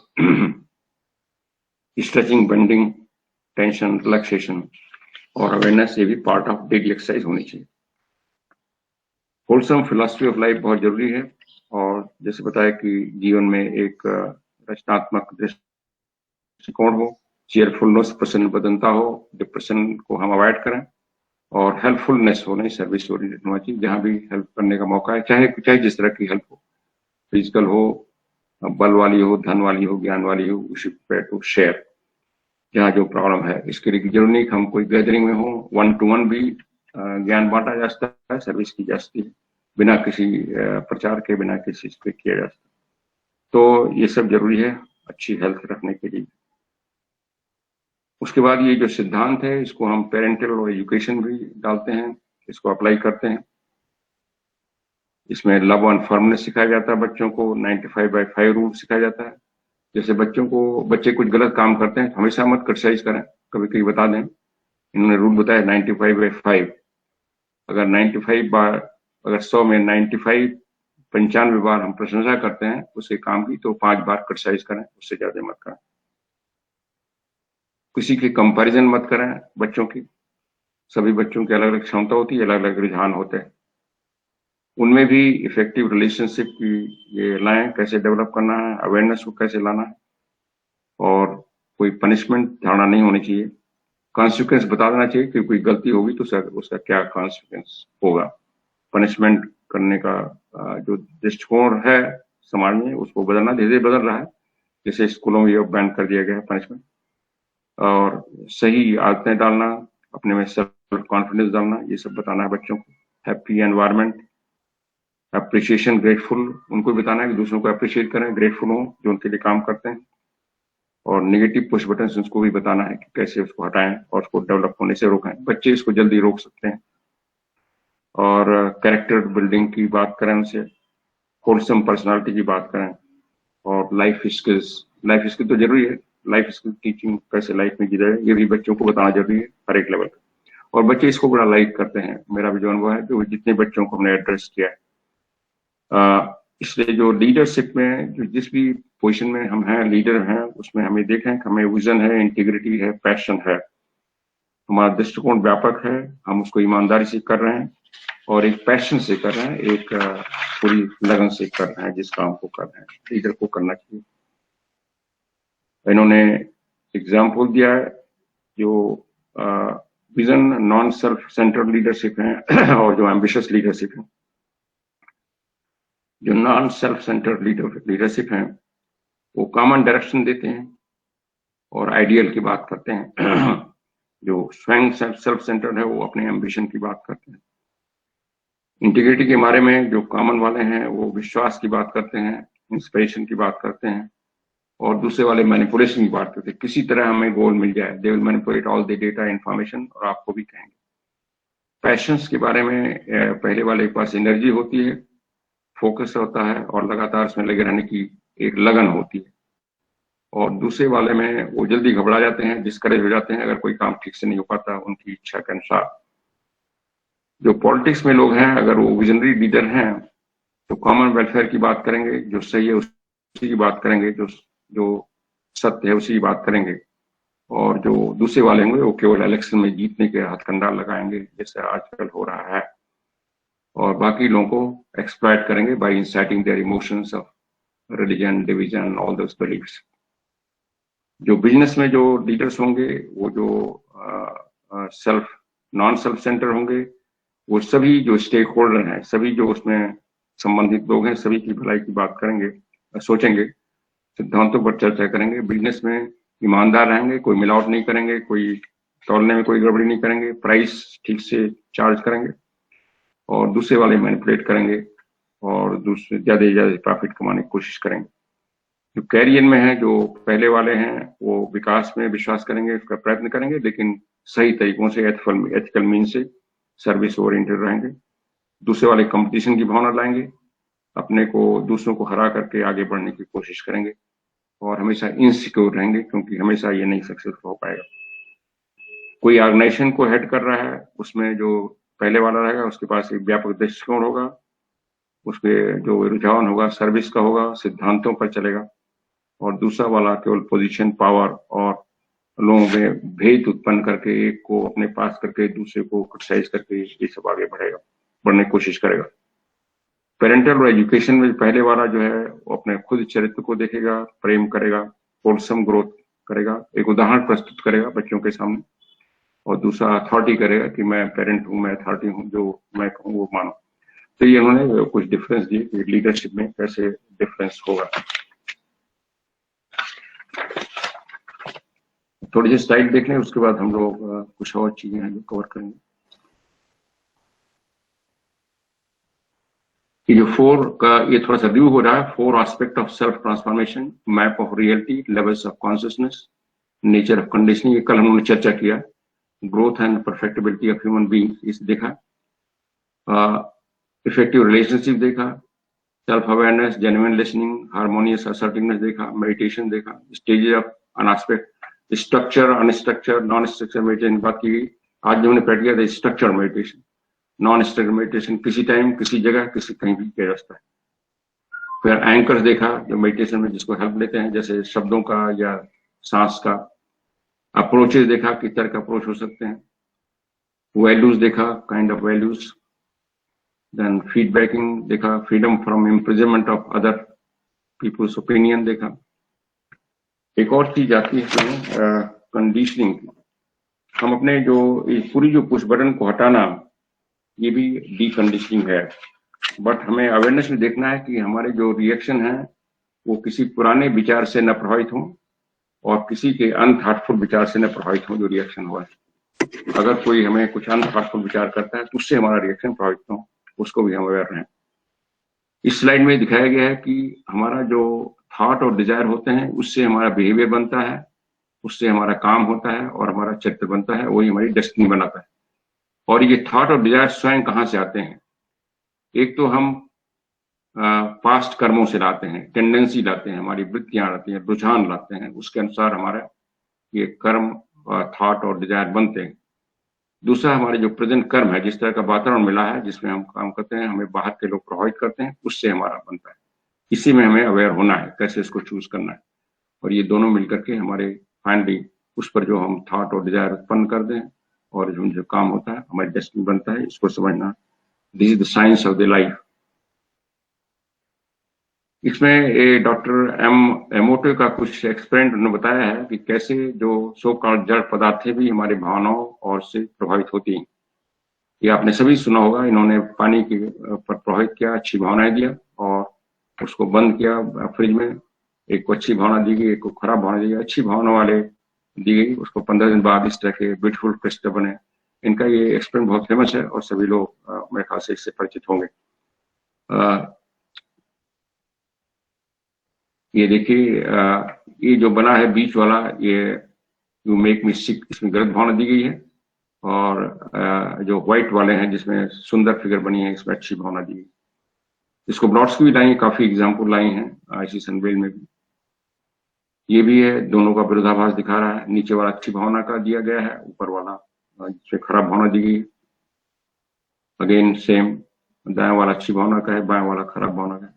स्ट्रेचिंग, बेंडिंग, टेंशन रिलैक्सेशन और अवेयरनेस, ये भी पार्ट ऑफ डेली एक्सरसाइज होनी चाहिए। होलसम फिलॉसफी ऑफ लाइफ बहुत जरूरी है, और जैसे बताया कि जीवन में एक रचनात्मक दृष्टिकोण हो, चेयरफुलनेस, प्रसन्न बदनता हो, डिप्रेशन को हम अवॉइड करें, और हेल्पफुलनेस हो, नहीं सर्विस ओरिएंटेड होना चाहिए। जहां भी हेल्प करने का मौका है, चाहे जिस तरह की हेल्प हो, फिजिकल हो, बल वाली हो, धन वाली हो, ज्ञान वाली हो, we should prepare to share जहाँ जो प्रॉब्लम है। इसके लिए जरूरी नहीं कि हम कोई गैदरिंग में हो, 1-to-1 भी ज्ञान बांटा जा सकता है, सर्विस की जा सकती है, बिना किसी प्रचार के, बिना किसी चीज के किया जा सकता है। तो ये सब जरूरी है अच्छी हेल्थ रखने के लिए। उसके बाद ये जो सिद्धांत है, इसको हम पेरेंटल और एजुकेशन भी डालते हैं, इसको अप्लाई करते हैं। इसमें लव एंड फर्मनेस सिखाया जाता है बच्चों को, 95/5 रूल सिखाया जाता है। जैसे बच्चे कुछ गलत काम करते हैं, हमेशा मत क्रिटिसाइज करें, कभी कभी बता दें। इन्होंने रूल बताया 95/5। अगर 95 बार, अगर 100 में 95 बार हम प्रशंसा करते हैं उसके काम की, तो 5 बार क्रिटिसाइज करें, उससे ज्यादा मत करें। किसी की कंपैरिजन मत करें बच्चों की। सभी बच्चों की अलग अलग क्षमता होती है, अलग अलग रुझान होते हैं। उनमें भी इफेक्टिव रिलेशनशिप की ये लाएं, कैसे डेवलप करना है, अवेयरनेस को कैसे लाना है, और कोई पनिशमेंट धारणा नहीं होनी चाहिए। कॉन्सिक्वेंस बता देना चाहिए कि कोई गलती होगी तो उसका क्या कॉन्सिक्वेंस होगा। पनिशमेंट करने का जो दृष्टिकोण है समाज में, उसको बदलना धीरे धीरे बदल रहा है। जैसे स्कूलों में ये बैन कर दिया गया है पनिशमेंट, और सही आदतें डालना, अपने में सेल्फ कॉन्फिडेंस डालना, ये सब बताना है बच्चों को। हैप्पी एनवायरनमेंट, अप्रिशिएशन, ग्रेटफुल, उनको बताना है कि दूसरों को अप्रिशिएट करें, ग्रेटफुल हो जो उनके लिए काम करते हैं। और नेगेटिव पुश बटन उसको भी बताना है कि कैसे उसको हटाएं और उसको डेवलप होने से रोकें। बच्चे इसको जल्दी रोक सकते हैं। और कैरेक्टर बिल्डिंग की बात करें उनसे, होलसम पर्सनालिटी की बात करें, और लाइफ स्किल तो जरूरी है। लाइफ स्किल टीचिंग, कैसे लाइफ में जी रहे, ये भी बच्चों को बताना जरूरी है हर एक लेवल पे। और बच्चे इसको बड़ा लाइक करते हैं। मेरा भी जो अनुभव है कि जितने बच्चों को हमने एड्रेस किया है, इसलिए जो लीडरशिप में, जो जिस भी पोजीशन में हम हैं, लीडर हैं, उसमें हमें देखें कि हमें विजन है, इंटीग्रिटी है, पैशन है, हमारा दृष्टिकोण व्यापक है, हम उसको ईमानदारी से कर रहे हैं और एक पैशन से कर रहे हैं, एक पूरी लगन से कर रहे हैं जिस काम को कर रहे हैं। लीडर को करना चाहिए। इन्होंने एग्जाम्पल दिया है जो vision, non self centred leadership है और जो एम्बिशियस लीडरशिप है। जो नॉन सेल्फ सेंटर्ड लीडरशिप है वो कॉमन डायरेक्शन देते हैं और आइडियल की बात करते हैं। जो स्वयं सेल्फ सेंटर्ड है वो अपने एम्बिशन की बात करते हैं। इंटीग्रिटी के बारे में जो कॉमन वाले हैं वो विश्वास की बात करते हैं, इंस्पिरेशन की बात करते हैं, और दूसरे वाले मैनिपुलेशन की बात करते हैं। किसी तरह हमें गोल मिल जाए, they will manipulate all the data information, और आपको भी कहेंगे। पैशंस के बारे में, पहले वाले के पास एनर्जी होती है, फोकस होता है और लगातार उसमें लगे रहने की एक लगन होती है। और दूसरे वाले में वो जल्दी घबरा जाते हैं, डिस्करेज हो जाते हैं अगर कोई काम ठीक से नहीं हो पाता उनकी इच्छा के अनुसार। जो पॉलिटिक्स में लोग हैं, अगर वो विजनरी लीडर हैं तो कॉमन वेलफेयर की बात करेंगे, जो सही है उसी की बात करेंगे, जो सत्य है उसी की बात करेंगे। और जो दूसरे वाले होंगे वो केवल इलेक्शन में जीतने के हथकंडा लगाएंगे, जैसे आजकल हो रहा है, और बाकी लोगों को एक्सप्लॉइट करेंगे by inciting their emotions of religion, division, all those beliefs. जो बिजनेस में जो लीडर्स होंगे वो जो नॉन सेल्फ सेंटर होंगे, वो सभी जो स्टेक होल्डर हैं, सभी जो उसमें संबंधित लोग हैं, सभी की भलाई की बात करेंगे सोचेंगे, सिद्धांतों पर चर्चा करेंगे, बिजनेस में ईमानदार रहेंगे, कोई मिलावट नहीं करेंगे, कोई तौलने में कोई गड़बड़ी नहीं करेंगे, प्राइस ठीक से चार्ज करेंगे और दूसरे वाले मैनिपुलेट करेंगे और दूसरे ज्यादा से ज्यादा प्रॉफिट कमाने की कोशिश करेंगे। जो कैरियर में है, जो पहले वाले हैं, वो विकास में विश्वास करेंगे, उसका प्रयत्न करेंगे, लेकिन सही तरीकों से एथिकल मीन से सर्विस ओरिएंटेड रहेंगे। दूसरे वाले कंपटीशन की भावना लाएंगे, अपने को दूसरों को हरा करके आगे बढ़ने की कोशिश करेंगे और हमेशा इनसिक्योर रहेंगे, क्योंकि हमेशा ये नहीं सक्सेसफुल हो पाएगा। कोई ऑर्गेनाइजेशन को हेड कर रहा है, उसमें जो पहले वाला रहेगा उसके पास एक व्यापक दृष्टिकोण होगा, उसके जो रुझान होगा सर्विस का होगा, सिद्धांतों पर चलेगा, और दूसरा वाला केवल पोजीशन, पावर और लोगों में भेद उत्पन्न करके एक को अपने पास करके दूसरे को क्रिटिसाइज करके ये सब आगे बढ़ने की कोशिश करेगा। पेरेंटल और एजुकेशन में पहले वाला जो है वो अपने खुद चरित्र को देखेगा, प्रेम करेगा, होलसम ग्रोथ करेगा, एक उदाहरण प्रस्तुत करेगा बच्चों के सामने, और दूसरा अथॉरिटी करेगा कि मैं पेरेंट हूँ, मैं अथॉरिटी हूँ, जो मैं कहूँ वो मानो। तो ये उन्होंने कुछ डिफरेंस दिए कि लीडरशिप में कैसे डिफरेंस होगा। थोड़ी सी स्लाइड देख लें, उसके बाद हम लोग कुछ और चीजें हैं जो कवर करेंगे। ये जो 4 का ये थोड़ा सा रिव्यू हो रहा है, 4 aspect of self transformation, map of reality, levels of consciousness, nature of conditioning, ये कल हमने चर्चा किया। Growth and परफेक्टिबिलिटी of human being इस देखा, इफेक्टिव रिलेशनशिप देखा, self awareness, genuine listening, harmonious assertiveness देखा, मेडिटेशन देखा, stages of an aspect, structure, unstructured, non structure meditation बात की। आज जो हमने पढ़ किया था structure meditation, non structure meditation किसी टाइम, किसी जगह, किसी कहीं भी किया जा सकता है। फिर एंकर्स देखा जो मेडिटेशन में जिसको हेल्प लेते हैं, जैसे शब्दों का या सांस का। अप्रोचेस देखा, किस तरह का अप्रोच हो सकते हैं। वैल्यूज देखा, काइंड ऑफ वैल्यूज। देन फीडबैकिंग देखा, freedom from imprisonment of other peoples opinion देखा। एक और चीज आती है कंडीशनिंग की। हम अपने जो पूरी जो पुश बटन को हटाना, ये भी डीकंडीशनिंग है, बट हमें अवेयरनेस में देखना है कि हमारे जो रिएक्शन है वो किसी पुराने विचार से न प्रभावित हो और किसी के अनथॉटफुल विचार से न प्रभावित हो जो रिएक्शन हुआ है। अगर कोई हमें कुछ अनथॉटफुल विचार करता है तो उससे हमारा रिएक्शन प्रभावित हो, उसको भी हम अवेयर रहें। इस स्लाइड में दिखाया गया है कि हमारा जो थॉट और डिजायर होते हैं उससे हमारा बिहेवियर बनता है, उससे हमारा काम होता है और हमारा चरित्र बनता है, वही हमारी डेस्टिनी बनाता है। और ये थॉट और डिजायर स्वयं कहाँ से आते हैं? एक तो हम पास्ट कर्मों से लाते हैं, टेंडेंसी लाते हैं, हमारी वृत्तियां आती हैं, रुझान लाते हैं, उसके अनुसार हमारा ये कर्म, थॉट और डिजायर बनते हैं। दूसरा हमारे जो प्रेजेंट कर्म है, जिस तरह का वातावरण मिला है जिसमें हम काम करते हैं, हमें बाहर के लोग प्रभावित करते हैं, उससे हमारा बनता है। इसी में हमें अवेयर होना है कैसे इसको चूज करना है, और ये दोनों मिलकर के हमारे फाइनली उस पर जो हम थॉट और डिजायर उत्पन्न कर दें और जो काम होता है हमारी डेस्टिनी बनता है। इसको समझना, this is the science of the life. इसमें डॉक्टर एमोटो का कुछ एक्सपेरिमेंट उन्होंने बताया है कि कैसे जो सो कॉल्ड जड़ पदार्थें भी हमारी भावनाओं और से प्रभावित होती हैं। ये आपने सभी सुना होगा, इन्होंने पानी के पर प्रभावित किया, अच्छी भावनाएं दिया और उसको बंद किया फ्रिज में। एक को अच्छी भावना दी गई, एक को खराब भावना दी गई। अच्छी भावना वाले दी गई, उसको 15 दिन बाद इस तरह के ब्यूटीफुल क्रिस्टल बने। इनका ये एक्सपेरिमेंट बहुत फेमस है और सभी लोग मेरे ख्याल से इससे परिचित होंगे। ये देखिए, ये जो बना है बीच वाला, ये यू मेक मी सिक, इसमें गलत भावना दी गई है। और जो व्हाइट वाले हैं जिसमें सुंदर फिगर बनी है, इसमें अच्छी भावना दी गई। इसको ब्लॉट्स की भी लाई, काफी एग्जाम्पल लाई हैं आईसी सनवेल में भी। ये भी है, दोनों का विरोधाभास दिखा रहा है। नीचे वाला अच्छी भावना का दिया गया है, ऊपर वाला जिसमें खराब भावना दी गई। अगेन सेम, दाएं वाला अच्छी भावना का है, बाएं वाला खराब भावना का है।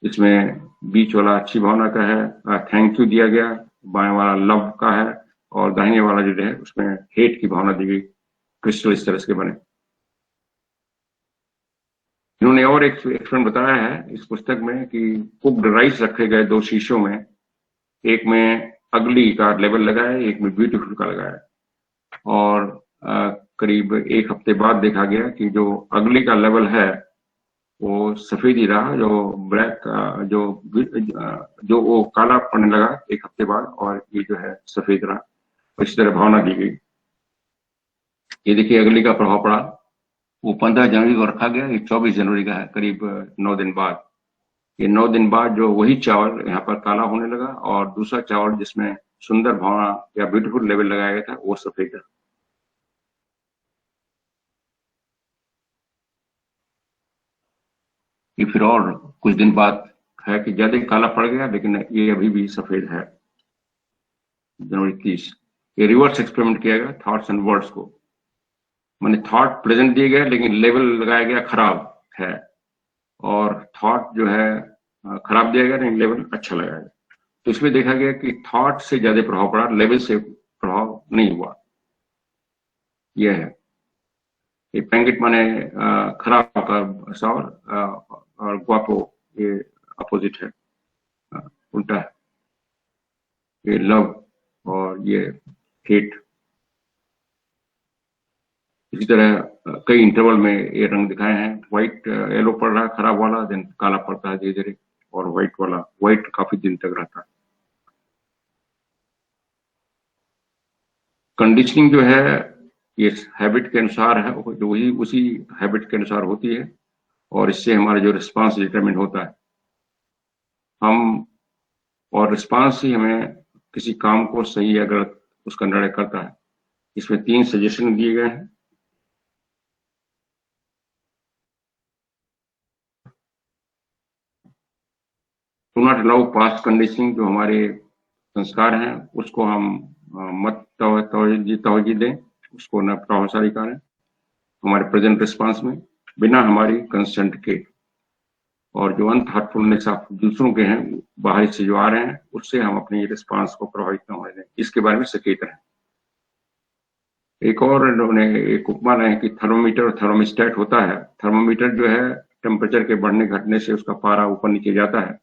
इसमें बीच वाला अच्छी भावना का है, थैंक यू दिया गया, बाएं वाला लव का है, और दाहिने वाला जो है उसमें हेट की भावना दी गई। क्रिस्टल इस तरह से बने। इन्होंने और एक एक्सपेरिमेंट बताया है इस पुस्तक में कि कुक्ड राइस रखे गए 2 शीशों में, एक में अगली का लेवल लगाया, एक में ब्यूटीफुल का लगाया, और करीब 1 हफ्ते बाद देखा गया कि जो अगली का लेवल है वो सफेद ही रहा, जो ब्लैक जो वो काला पड़ने लगा एक हफ्ते बाद, और ये जो है सफेद रहा। इस तरह भावना दी गई। ये देखिए अगली का प्रभाव पड़ा, वो 15 जनवरी को रखा गया, ये 24 जनवरी का है, करीब 9 दिन बाद। ये 9 दिन बाद जो वही चावल यहाँ पर काला होने लगा, और दूसरा चावल जिसमें सुंदर भावना या ब्यूटीफुल लेवल लगाया गया था वो सफेद था। ये फिर और कुछ दिन बाद है कि ज्यादा काला पड़ गया, लेकिन ये अभी भी सफेद है। जनवरी 30 ये रिवर्स एक्सपेरिमेंट किया गया थॉट्स एंड वर्ड्स को, माने थॉट प्रेजेंट दिए गए लेकिन लेवल लगाया गया खराब है, और थॉट जो है खराब दिया गया लेकिन लेवल अच्छा लगाया गया। तो इसमें देखा गया कि थॉट से ज्यादा प्रभाव पड़ा, लेवल से प्रभाव नहीं हुआ। यह है ये पेंगिट माने खराब का सौर, और ग्वापो ये अपोजिट है, उल्टा है। ये लव और ये हेट। इसी तरह कई इंटरवल में ये रंग दिखाए हैं। व्हाइट येलो पड़ रहा है खराब वाला, देन काला पड़ता है धीरे धीरे, और व्हाइट काफी दिन तक रहता है। कंडीशनिंग जो है ये हैबिट के अनुसार है, जो वही उसी हैबिट के अनुसार होती है, और इससे हमारा जो रिस्पांस डिटरमिन होता है। हम और रिस्पांस ही हमें किसी काम को सही या गलत उसका निर्णय करता है। इसमें 3 सजेशन दिए गए हैं। Do not allow past conditioning, जो हमारे संस्कार हैं उसको हम मत तवज्जो दें, उसको न प्रभावशाली करें हमारे प्रेजेंट रिस्पांस में बिना हमारी कंसेंट के। और जो अनथॉटफुलनेस ऑफ दूसरों के हैं बाहर से जो आ रहे हैं, उससे हम अपने रिस्पांस को प्रभावित न होने दें, इसके बारे में सचेत रहें। एक और इन्होंने एक उपमा है कि थर्मोमीटर और थर्मोस्टेट होता है। थर्मोमीटर जो है टेम्परेचर के बढ़ने घटने से उसका पारा ऊपर नीचे जाता है,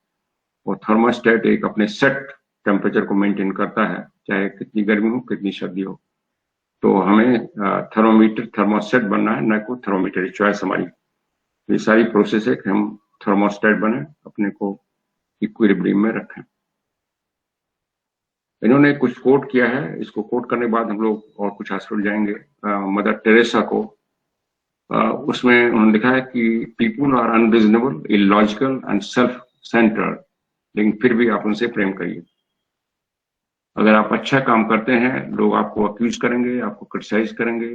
और थर्मोस्टेट एक अपने सेट टेम्परेचर को मेंटेन करता है, चाहे कितनी गर्मी हो कितनी सर्दी हो। तो हमें थर्मोमीटर थर्मोस्टेट बनना है, न को थर्मोमीटर। चॉइस हमारी। ये सारी प्रोसेस है कि हम थर्मोस्टेट बने, अपने को इक्विलिब्रियम में रखें। इन्होंने कुछ कोट किया है, इसको कोट करने के बाद हम लोग और कुछ हॉस्पिटल जाएंगे। मदर टेरेसा को उसमें उन्होंने लिखा है कि people are unreasonable, illogical and self centred, लेकिन फिर भी आप उनसे प्रेम करिए। अगर आप अच्छा काम करते हैं, लोग आपको अक्यूज करेंगे, आपको क्रिटिसाइज करेंगे,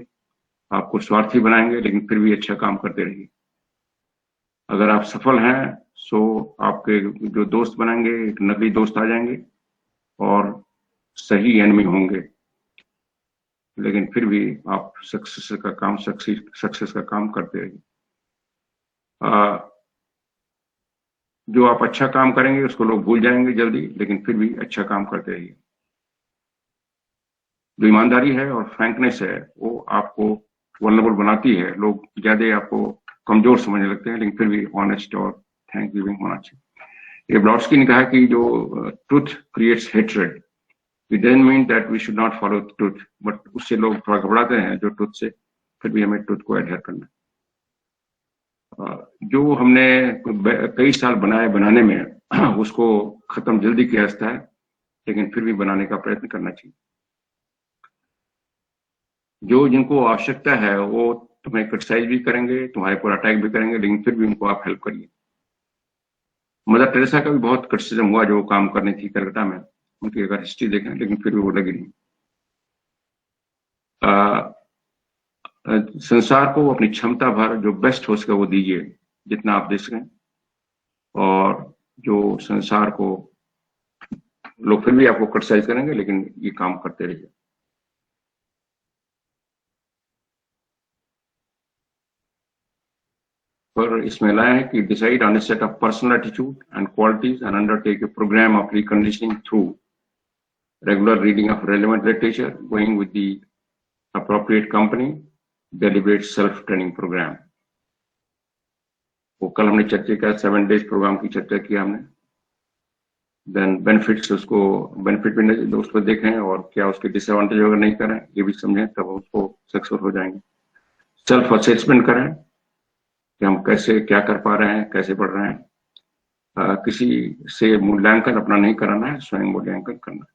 आपको स्वार्थी बनाएंगे, लेकिन फिर भी अच्छा काम करते रहिए। अगर आप सफल हैं, सो आपके जो दोस्त बनाएंगे एक नकली दोस्त आ जाएंगे और सही एनिमी होंगे, लेकिन फिर भी आप सक्सेस का काम करते रहिए। जो आप अच्छा काम करेंगे उसको लोग भूल जाएंगे जल्दी, लेकिन फिर भी अच्छा काम करते रहिए। जो ईमानदारी है और फ्रैंकनेस है वो आपको वल्नरेबल बनाती है। लोग ज्यादा आपको कमजोर समझने लगते हैं, लेकिन फिर भी ऑनेस्ट और थैंक गिविंग होना चाहिए। ये ब्रॉडस्की ने कहा कि जो truth creates hatred, it doesn't mean that we should not follow truth, but उससे लोग थोड़ा घबराते हैं जो ट्रुथ से, फिर भी हमें ट्रुथ को एडहेयर करना है। जो हमने कई साल बनाने में उसको खत्म जल्दी किया जाता है, लेकिन फिर भी बनाने का प्रयत्न करना चाहिए। जो जिनको आवश्यकता है वो तुम्हें क्रिटिसाइज भी करेंगे, तुम्हारे पर अटैक भी करेंगे, लेकिन फिर भी उनको आप हेल्प करिए। मदर टेरेसा का भी बहुत क्रिटिसिज्म हुआ, जो काम करनी थी कलकत्ता में, उनकी अगर हिस्ट्री देखें, लेकिन फिर भी वो लगी नहीं। संसार को अपनी क्षमता भर जो बेस्ट हो सके वो दीजिए, जितना आप दे सकें। और जो संसार को लोग फिर भी आपको क्रिटिसाइज करेंगे, लेकिन ये काम करते रहिए। पर इसमें लाया है कि decide on a set of personal attitude and qualities and undertake a programme of reconditioning through regular reading of relevant literature, going with the appropriate company, deliberate self-training program. वो कल हमने चर्चा किया, 7 days प्रोग्राम की चर्चा किया हमने। Then benefits, उसको बेनिफिट भी उस पर देखें, और क्या उसके डिसएडवांटेज अगर नहीं करें ये भी समझें, तब उसको सक्सेसफुल हो जाएंगे। सेल्फ असेसमेंट करें, कि हम कैसे क्या कर पा रहे हैं, कैसे बढ़ रहे हैं। किसी से मूल्यांकन अपना नहीं कराना है, स्वयं मूल्यांकन करना है।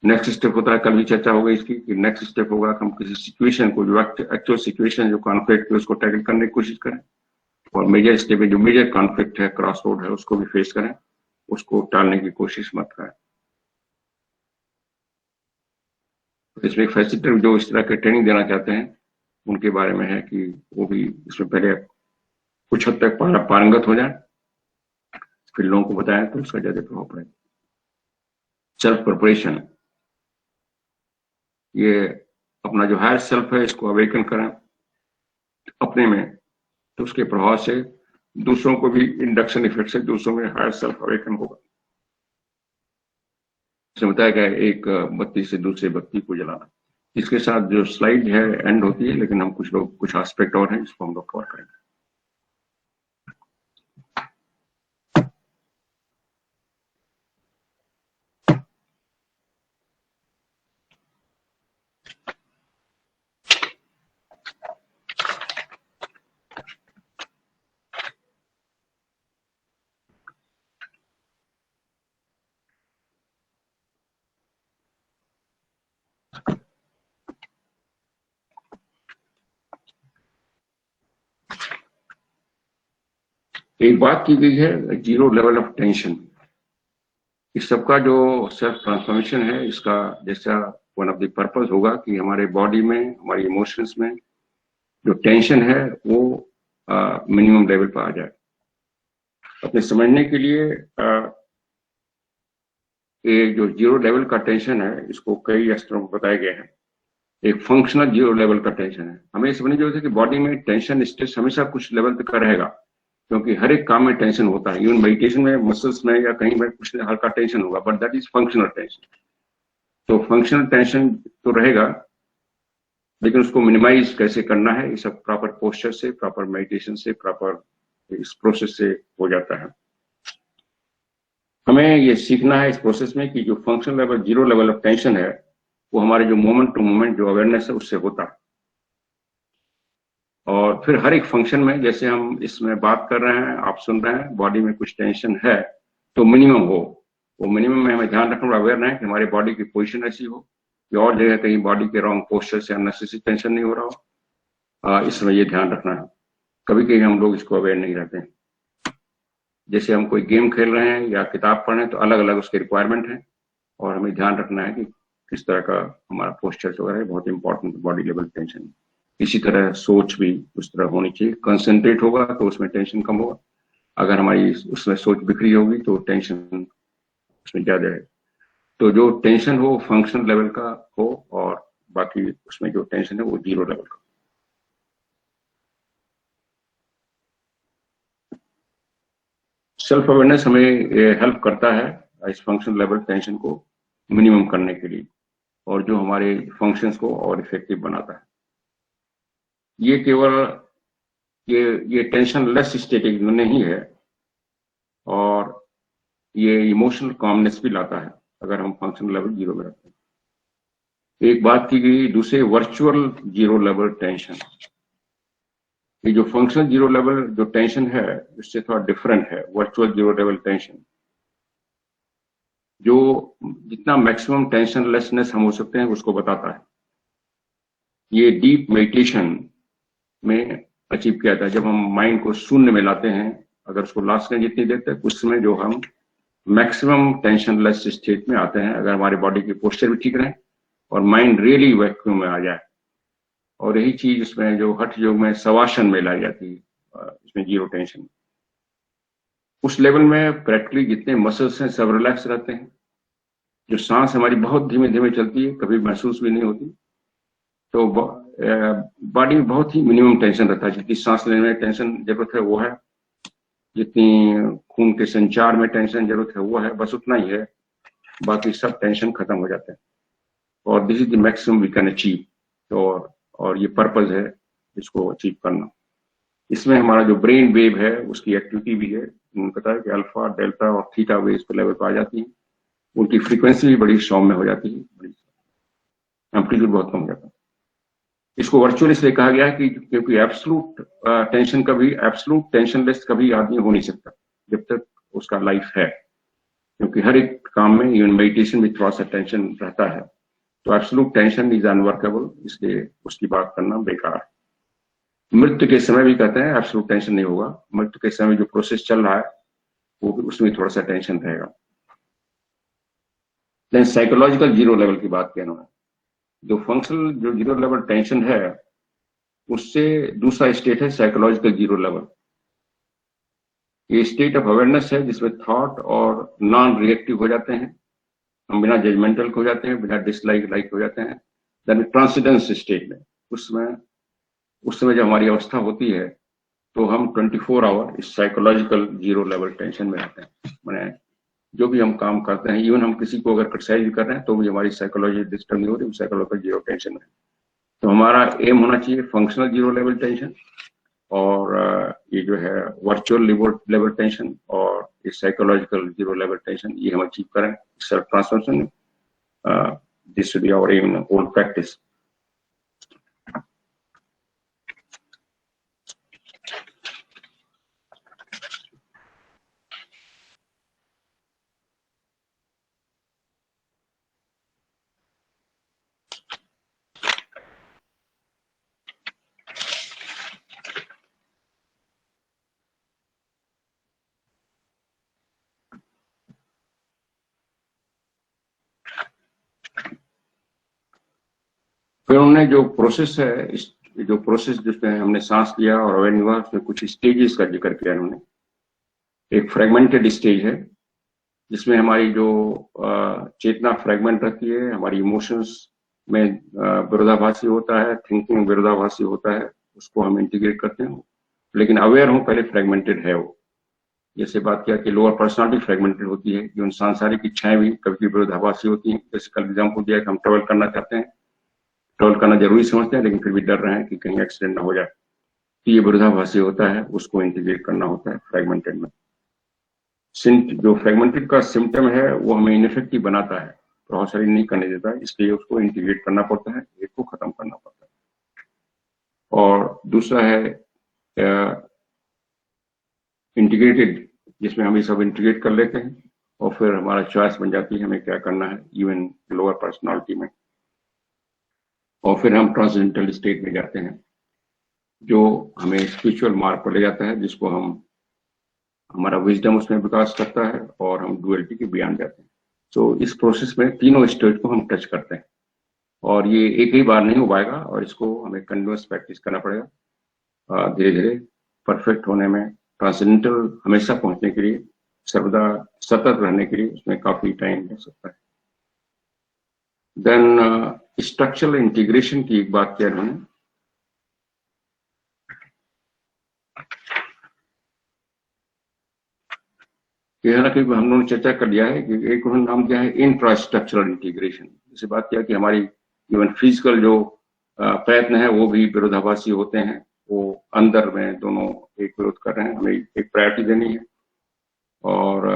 नेक्स्ट स्टेप होता है, कल भी चर्चा हो गई इसकी, कि नेक्स्ट स्टेप होगा कि हम किसी सिचुएशन को, जो एक्चुअल सिचुएशन जो कॉन्फ्लिक्ट है उसको टैकल करने की कोशिश करें, और मेजर स्टेप में जो मेजर कॉन्फ्लिक्ट है, क्रॉस रोड है, उसको भी फेस करें, उसको टालने की कोशिश मत करें। इसमें एक फैसिलिटेटर जो इस तरह के ट्रेनिंग देना चाहते हैं उनके बारे में है कि वो भी इसमें पहले कुछ हद तक पारंगत हो जाए, फिर लोगों को बताएं तो उसका ज्यादा प्रभाव पड़ेगा। सेल्फ प्रिपरेशन, ये अपना जो हायर सेल्फ है इसको अवेकन करें अपने में, तो उसके प्रभाव से दूसरों को भी, इंडक्शन इफेक्ट से दूसरों में हायर सेल्फ अवेकन होगा। इसमें बताया गया एक बत्ती से दूसरे बत्ती को जलाना। इसके साथ जो स्लाइड है एंड होती है, लेकिन हम कुछ एस्पेक्ट और हैं जिसको हम लोग कवर करेंगे। एक बात की गई है जीरो लेवल ऑफ टेंशन। इस सबका जो सेल्फ ट्रांसफॉर्मेशन है, इसका जैसा वन ऑफ द पर्पस होगा कि हमारे बॉडी में, हमारी इमोशंस में जो टेंशन है वो मिनिमम लेवल पर आ जाए। अपने समझने के लिए ये जो जीरो लेवल का टेंशन है, इसको कई स्तरों पर बताए गए हैं। एक फंक्शनल जीरो लेवल का टेंशन है। हमें समझने की जरूरत है कि बॉडी में टेंशन स्ट्रेस हमेशा कुछ लेवल तक रहेगा, क्योंकि हर एक काम में टेंशन होता है। इवन मेडिटेशन में, मसल्स में या कहीं में कुछ हल्का टेंशन होगा, but that is functional tension. तो फंक्शनल टेंशन तो रहेगा, लेकिन उसको मिनिमाइज कैसे करना है, ये सब प्रॉपर पोस्चर से, प्रॉपर मेडिटेशन से, प्रॉपर इस प्रोसेस से हो जाता है। हमें ये सीखना है इस प्रोसेस में कि जो functional level, zero level of tension है, वो हमारे जो मोमेंट टू मोमेंट जो अवेयरनेस है उससे होता है। और फिर हर एक फंक्शन में, जैसे हम इसमें बात कर रहे हैं, आप सुन रहे हैं, बॉडी में कुछ टेंशन है तो मिनिमम हो। वो मिनिमम में हमें ध्यान रखना, अवेयर रहे कि हमारी बॉडी की पोजीशन ऐसी हो कि और जगह कहीं बॉडी के रॉन्ग पोस्चर से अननेसेसरी टेंशन नहीं हो रहा हो। इसमें ये ध्यान रखना है। कभी कभी हम लोग इसको अवेयर नहीं रहते हैं। जैसे हम कोई गेम खेल रहे हैं या किताब पढ़ रहे हैं तो अलग अलग उसके रिक्वायरमेंट है, और हमें ध्यान रखना है कि किस तरह का हमारा पोस्चर वगैरह है, बहुत इंपॉर्टेंट बॉडी लेवल टेंशन। इसी तरह सोच भी उस तरह होनी चाहिए। कंसंट्रेट होगा तो उसमें टेंशन कम होगा, अगर हमारी उसमें सोच बिखरी होगी तो टेंशन उसमें ज्यादा है। तो जो टेंशन हो फंक्शनल लेवल का हो, और बाकी उसमें जो टेंशन है वो जीरो लेवल का। सेल्फ अवेयरनेस हमें हेल्प करता है इस फंक्शनल लेवल टेंशन को मिनिमम करने के लिए, और जो हमारे फंक्शंस को और इफेक्टिव बनाता है। ये केवल ये टेंशन लेस स्टेटिक नहीं है, और ये इमोशनल कॉमनेस भी लाता है अगर हम फंक्शनल लेवल जीरो में रखते हैं। एक बात की गई दूसरे वर्चुअल जीरो लेवल टेंशन। ये जो फंक्शनल जीरो लेवल जो टेंशन है इससे थोड़ा डिफरेंट है। वर्चुअल जीरो लेवल टेंशन जो जितना मैक्सिमम टेंशन लेसनेस हम हो सकते हैं उसको बताता है। ये डीप मेडिटेशन में अचीव किया जाता है। जब हम माइंड को शून्य में लाते हैं, अगर उसको लास्ट करें जितनी देर तक, उस समय जो हम मैक्सिमम टेंशन लेस स्टेट में आते हैं, अगर हमारे बॉडी की पोस्चर भी ठीक रहे और माइंड रियली वैक्यूम में आ जाए। और यही चीज इसमें जो हठ योग में शवासन में लाई जाती है, इसमें जीरो टेंशन। उस लेवल में प्रैक्टिकली जितने मसल्स हैं सब रिलैक्स रहते हैं। जो सांस हमारी बहुत धीमे धीमे चलती है, कभी महसूस भी नहीं होती। तो बॉडी में बहुत ही मिनिमम टेंशन रहता है। जितनी सांस लेने में टेंशन जरूरत है वो है, जितनी खून के संचार में टेंशन जरूरत है वो है, बस उतना ही है। बाकी सब टेंशन खत्म हो जाते हैं। और this is the maximum we can achieve. तो और ये पर्पज है इसको अचीव करना। इसमें हमारा जो ब्रेन वेव है उसकी एक्टिविटी भी है। उन्होंने बताया कि अल्फा, डेल्टा और थीटा वेव्स पे लेवल पर आ जाती है। उनकी फ्रीक्वेंसी भी बड़ी सौम्य हो जाती है, एम्पलीट्यूड बहुत कम हो जाता है। इसको वर्चुअल इसलिए कहा गया है कि क्योंकि एब्सोल्यूट टेंशनलेस कभी आदमी हो नहीं सकता जब तक उसका लाइफ है, क्योंकि हर एक काम में इवन मेडिटेशन में थोड़ा सा टेंशन रहता है। तो एब्सोल्यूट टेंशन इज अनवर्केबल, इसलिए उसकी बात करना बेकार है। मृत्यु के समय भी कहते हैं एब्सोल्यूट टेंशन नहीं होगा, मृत्यु के समय जो प्रोसेस चल रहा है वो उसमें थोड़ा सा टेंशन रहेगा। लेकिन साइकोलॉजिकल जीरो लेवल की बात किया उन्होंने, जो फंक्शनल जो जीरो लेवल टेंशन है उससे दूसरा स्टेट है साइकोलॉजिकल जीरो लेवल। ये स्टेट ऑफ अवेयरनेस है जिसमें थॉट और नॉन रिएक्टिव हो जाते हैं, हम बिना जजमेंटल हो जाते हैं, बिना डिसलाइक हो जाते हैं। देन ट्रांसेंडेंस स्टेट में उस समय जब हमारी अवस्था होती है तो हम 24 आवर इस साइकोलॉजिकल जीरो लेवल टेंशन में रहते हैं। मैंने जो भी हम काम करते हैं, इवन हम किसी को अगर क्रिटिसाइज भी कर रहे हैं तो भी हमारी साइकोलॉजी डिस्टर्ब नहीं हो रही, साइकोलॉजिकल जीरो टेंशन है। तो हमारा एम होना चाहिए फंक्शनल जीरो लेवल टेंशन, और ये जो है वर्चुअल लेवल टेंशन और ये साइकोलॉजिकल जीरो लेवल टेंशन, ये हम अचीव करें self transformation. This should be our aim in whole practice. फिर उन्होंने जो प्रोसेस है, जो प्रोसेस जिसमें हमने सांस लिया और अवेयर हुआ, उसमें कुछ स्टेजेस का जिक्र किया उन्होंने। एक फ्रेगमेंटेड स्टेज है जिसमें हमारी जो चेतना फ्रेगमेंट रहती है, हमारी इमोशंस में विरोधाभासी होता है, थिंकिंग विरोधाभासी होता है, उसको हम इंटीग्रेट करते हैं। लेकिन अवेयर हूं पहले फ्रेगमेंटेड है वो। जैसे बात किया कि लोअर पर्सनालिटी फ्रेगमेंटेड होती है, जो सांसारिक इच्छाएं भी कभी विरोधाभासी होती हैं। जैसे कल एग्जाम्पल दिया कि हम ट्रेवल करना चाहते हैं, ट्रेवल करना जरूरी समझते हैं, लेकिन फिर भी डर रहे हैं कि कहीं एक्सीडेंट ना हो जाए, तो ये विरोधाभासी होता है, उसको इंटीग्रेट करना होता है फ्रेगमेंटेड में। जो फ्रेगमेंटेड का सिम्टम है वो हमें इनइफेक्टिव बनाता है, प्रभावशाली नहीं करने देता है, इसलिए उसको इंटीग्रेट करना पड़ता है, एक को खत्म करना पड़ता है। और दूसरा है इंटीग्रेटेड, जिसमें हम ये सब इंटीग्रेट कर लेते हैं और फिर हमारा चॉइस बन जाती है हमें क्या करना है, इवन लोअर पर्सनालिटी में। और फिर हम ट्रांसेंडेंटल स्टेट में जाते हैं जो हमें स्पिरिचुअल मार्ग पर ले जाता है, जिसको हमारा विजडम उसमें विकास करता है और हम डुअलिटी के बियॉन्ड जाते हैं। तो इस प्रोसेस में तीनों स्टेज को हम टच करते हैं, और ये एक ही बार नहीं हो पाएगा, और इसको हमें कंटिन्यूअस प्रैक्टिस करना पड़ेगा धीरे धीरे परफेक्ट होने में। ट्रांसेंडेंटल हमेशा पहुंचने के लिए, सर्वदा सतत रहने के लिए उसमें काफी टाइम लग सकता है। देन स्ट्रक्चरल इंटीग्रेशन की एक बात किया उन्होंने। हालांकि हम लोगों ने चर्चा कर लिया है कि एक उन्होंने नाम दिया है इंफ्रास्ट्रक्चरल इंटीग्रेशन। जैसे बात किया कि हमारी इवन फिजिकल जो प्रयत्न है वो भी विरोधाभासी होते हैं, वो अंदर में दोनों एक विरोध कर रहे हैं, हमें एक प्रायोरिटी देनी है। और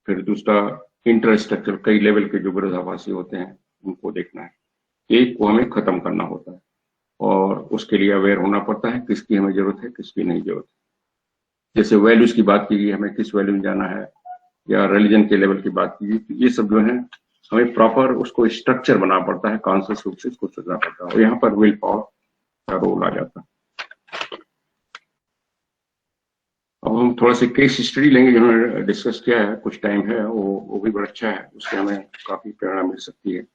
फिर दूसरा इंटरस्ट्रक्चर, कई लेवल के जो विरोधाभासी होते हैं उनको देखना है, एक को हमें खत्म करना होता है, और उसके लिए अवेयर होना पड़ता है किसकी हमें जरूरत है, किसकी नहीं जरूरत है। जैसे वैल्यूज की बात की गई, हमें किस वैल्यू में जाना है, या रिलीजन के लेवल की बात की गई, तो ये सब जो है हमें प्रॉपर उसको स्ट्रक्चर बनाना पड़ता है, कॉन्शियस रूप से उसको सोचना पड़ता है, और यहाँ पर विल पावर का रोल आ जाता है। अब हम थोड़ा सा केस स्टडी लेंगे जिन्होंने डिस्कस किया है, कुछ टाइम है, वो भी बड़ा अच्छा है, उससे हमें काफी प्रेरणा मिल सकती है।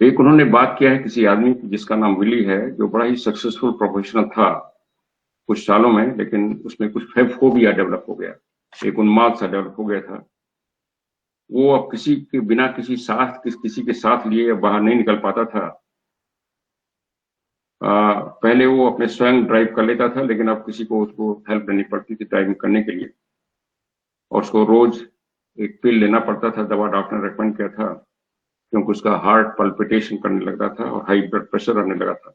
एक उन्होंने बात किया है किसी आदमी की जिसका नाम विली है, जो बड़ा ही सक्सेसफुल प्रोफेशनल था कुछ सालों में, लेकिन उसमें कुछ फोबिया डेवलप हो गया, एक उन्माद सा डेवलप हो गया था। वो अब किसी के बिना किसी के साथ लिए बाहर नहीं निकल पाता था। पहले वो अपने स्वयं ड्राइव कर लेता था, लेकिन अब किसी को उसको हेल्प लेनी पड़ती थी ड्राइविंग करने के लिए, और उसको रोज एक पिल लेना पड़ता था, दवा डॉक्टर ने रेकमेंड किया था, क्योंकि उसका हार्ट पल्पिटेशन करने लगा था और हाई ब्लड प्रेशर रहने लगा था।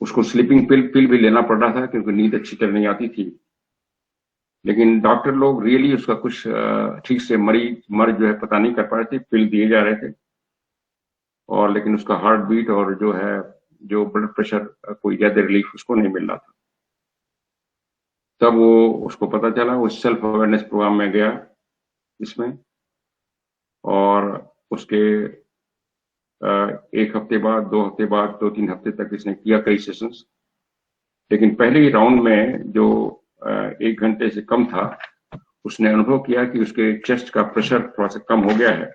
उसको स्लीपिंग पिल भी लेना पड़ रहा था क्योंकि नींद अच्छी तरह नहीं आती थी। लेकिन डॉक्टर लोग रियली उसका कुछ ठीक से मर जो है पता नहीं कर पा रहे थे, पिल दिए जा रहे थे और लेकिन उसका हार्ट बीट और जो ब्लड प्रेशर कोई ज्यादा रिलीफ उसको नहीं मिल रहा था। तब वो उसको पता चला, वो सेल्फ अवेयरनेस प्रोग्राम में गया इसमें, और उसके 1 हफ्ते बाद, 2 हफ्ते बाद, 2-3 हफ्ते तक इसने किया कई सेशंस। लेकिन पहले ही राउंड में जो 1 घंटे से कम था, उसने अनुभव किया कि उसके चेस्ट का प्रेशर थोड़ा सा कम हो गया है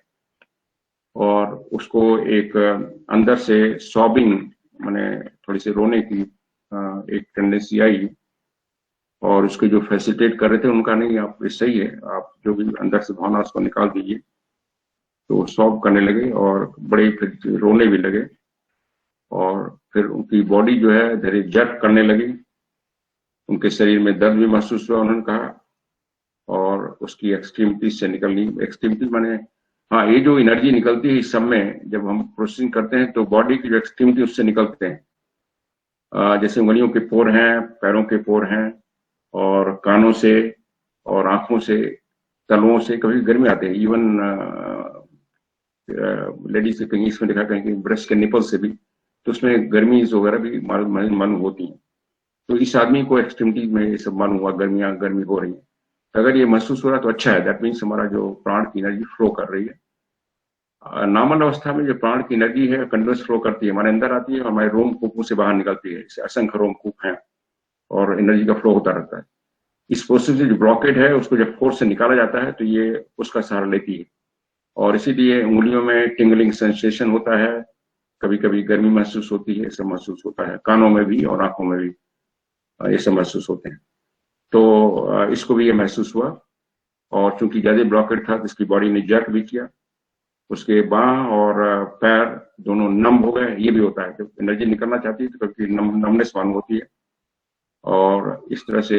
और उसको एक अंदर से सॉबिंग माने थोड़ी सी रोने की एक टेंडेंसी आई और उसके जो फैसिलिटेट कर रहे थे उनका नहीं, आप ये सही है, आप जो भी अंदर से भावना उसको निकाल दीजिए। तो सॉब करने लगे और बड़े फिर रोने भी लगे और फिर उनकी बॉडी जो है धीरे जर्क करने लगी, उनके शरीर में दर्द भी महसूस हुआ उन्होंने कहा, और उसकी एक्सट्रीमिटी से निकलनी, एक्सट्रीमिटी माने हाँ, ये जो एनर्जी निकलती है इस सब में जब हम प्रोसेसिंग करते हैं तो बॉडी की जो एक्सट्रीमिटी उससे निकलते हैं। जैसे उंगलियों के पोर हैं, पैरों के पोर हैं और कानों से और आंखों से, तलुओं से कभी गर्मी आते हैं। इवन लेडीज से कहीं इसमें देखा कहीं ब्रेस्ट के निपल से भी, तो उसमें गर्मी वगैरह भी मालूम होती है। तो इस आदमी को एक्सट्रीमिटी में ये सब मालूम हुआ, गर्मी हो रही है। अगर ये महसूस हो रहा है तो अच्छा है, दैट मीन्स हमारा जो प्राण की एनर्जी फ्लो कर रही है। नॉर्मल अवस्था में जो प्राण की एनर्जी है कंटिन्यूस फ्लो करती है, हमारे अंदर आती है और हमारे रोमकूपों से बाहर निकलती है। इससे असंख्य रोमकूप हैं और एनर्जी का फ्लो होता रहता है। इस प्रोसेस से जो ब्लॉकेड है उसको जब फोर्स से निकाला जाता है तो ये उसका सहारा लेती है और इसीलिए उंगलियों में टिंगलिंग सेंसेशन होता है, कभी कभी गर्मी महसूस होती है, ऐसा महसूस होता है, कानों में भी और आंखों में भी ये सब महसूस होते हैं। तो इसको भी ये महसूस हुआ और चूंकि ज्यादा ब्लॉकेड था तो इसकी बॉडी ने जर्क भी किया, उसके बाह और पैर दोनों नम हो गए। ये भी होता है, जब एनर्जी निकलना चाहती है तो कभी नमनेस मालूम होती है और इस तरह से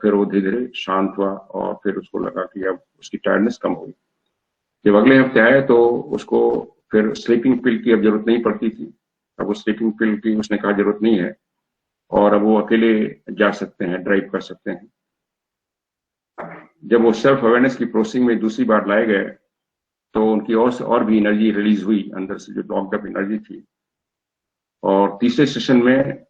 फिर वो धीरे धीरे शांत हुआ और फिर उसको लगा कि अब उसकी टायर्डनेस कम हो गई। जब अगले हफ्ते आए तो उसको फिर स्लीपिंग पिल की अब जरूरत नहीं पड़ती थी। अब वो स्लीपिंग पिल की उसने कहा जरूरत नहीं है और अब वो अकेले जा सकते हैं, ड्राइव कर सकते हैं। जब वो सेल्फ अवेयरनेस की प्रोसेसिंग में दूसरी बार लाए गए तो उनकी और भी एनर्जी रिलीज हुई, अंदर से जो लॉक्ड अप एनर्जी थी। और तीसरे सेशन में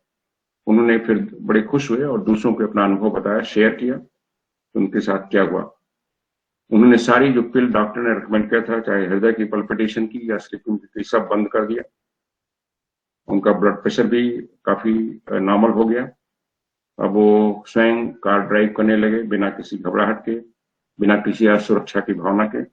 उन्होंने फिर बड़े खुश हुए और दूसरों को अपना अनुभव बताया, शेयर किया तो उनके साथ क्या हुआ। उन्होंने सारी जो पिल डॉक्टर ने रिकमेंड किया था, चाहे हृदय की पल्पिटेशन की या स्लीपिंग की, सब बंद कर दिया। उनका ब्लड प्रेशर भी काफी नॉर्मल हो गया। अब वो स्वयं कार ड्राइव करने लगे बिना किसी घबराहट के, बिना किसी असुरक्षा की भावना के।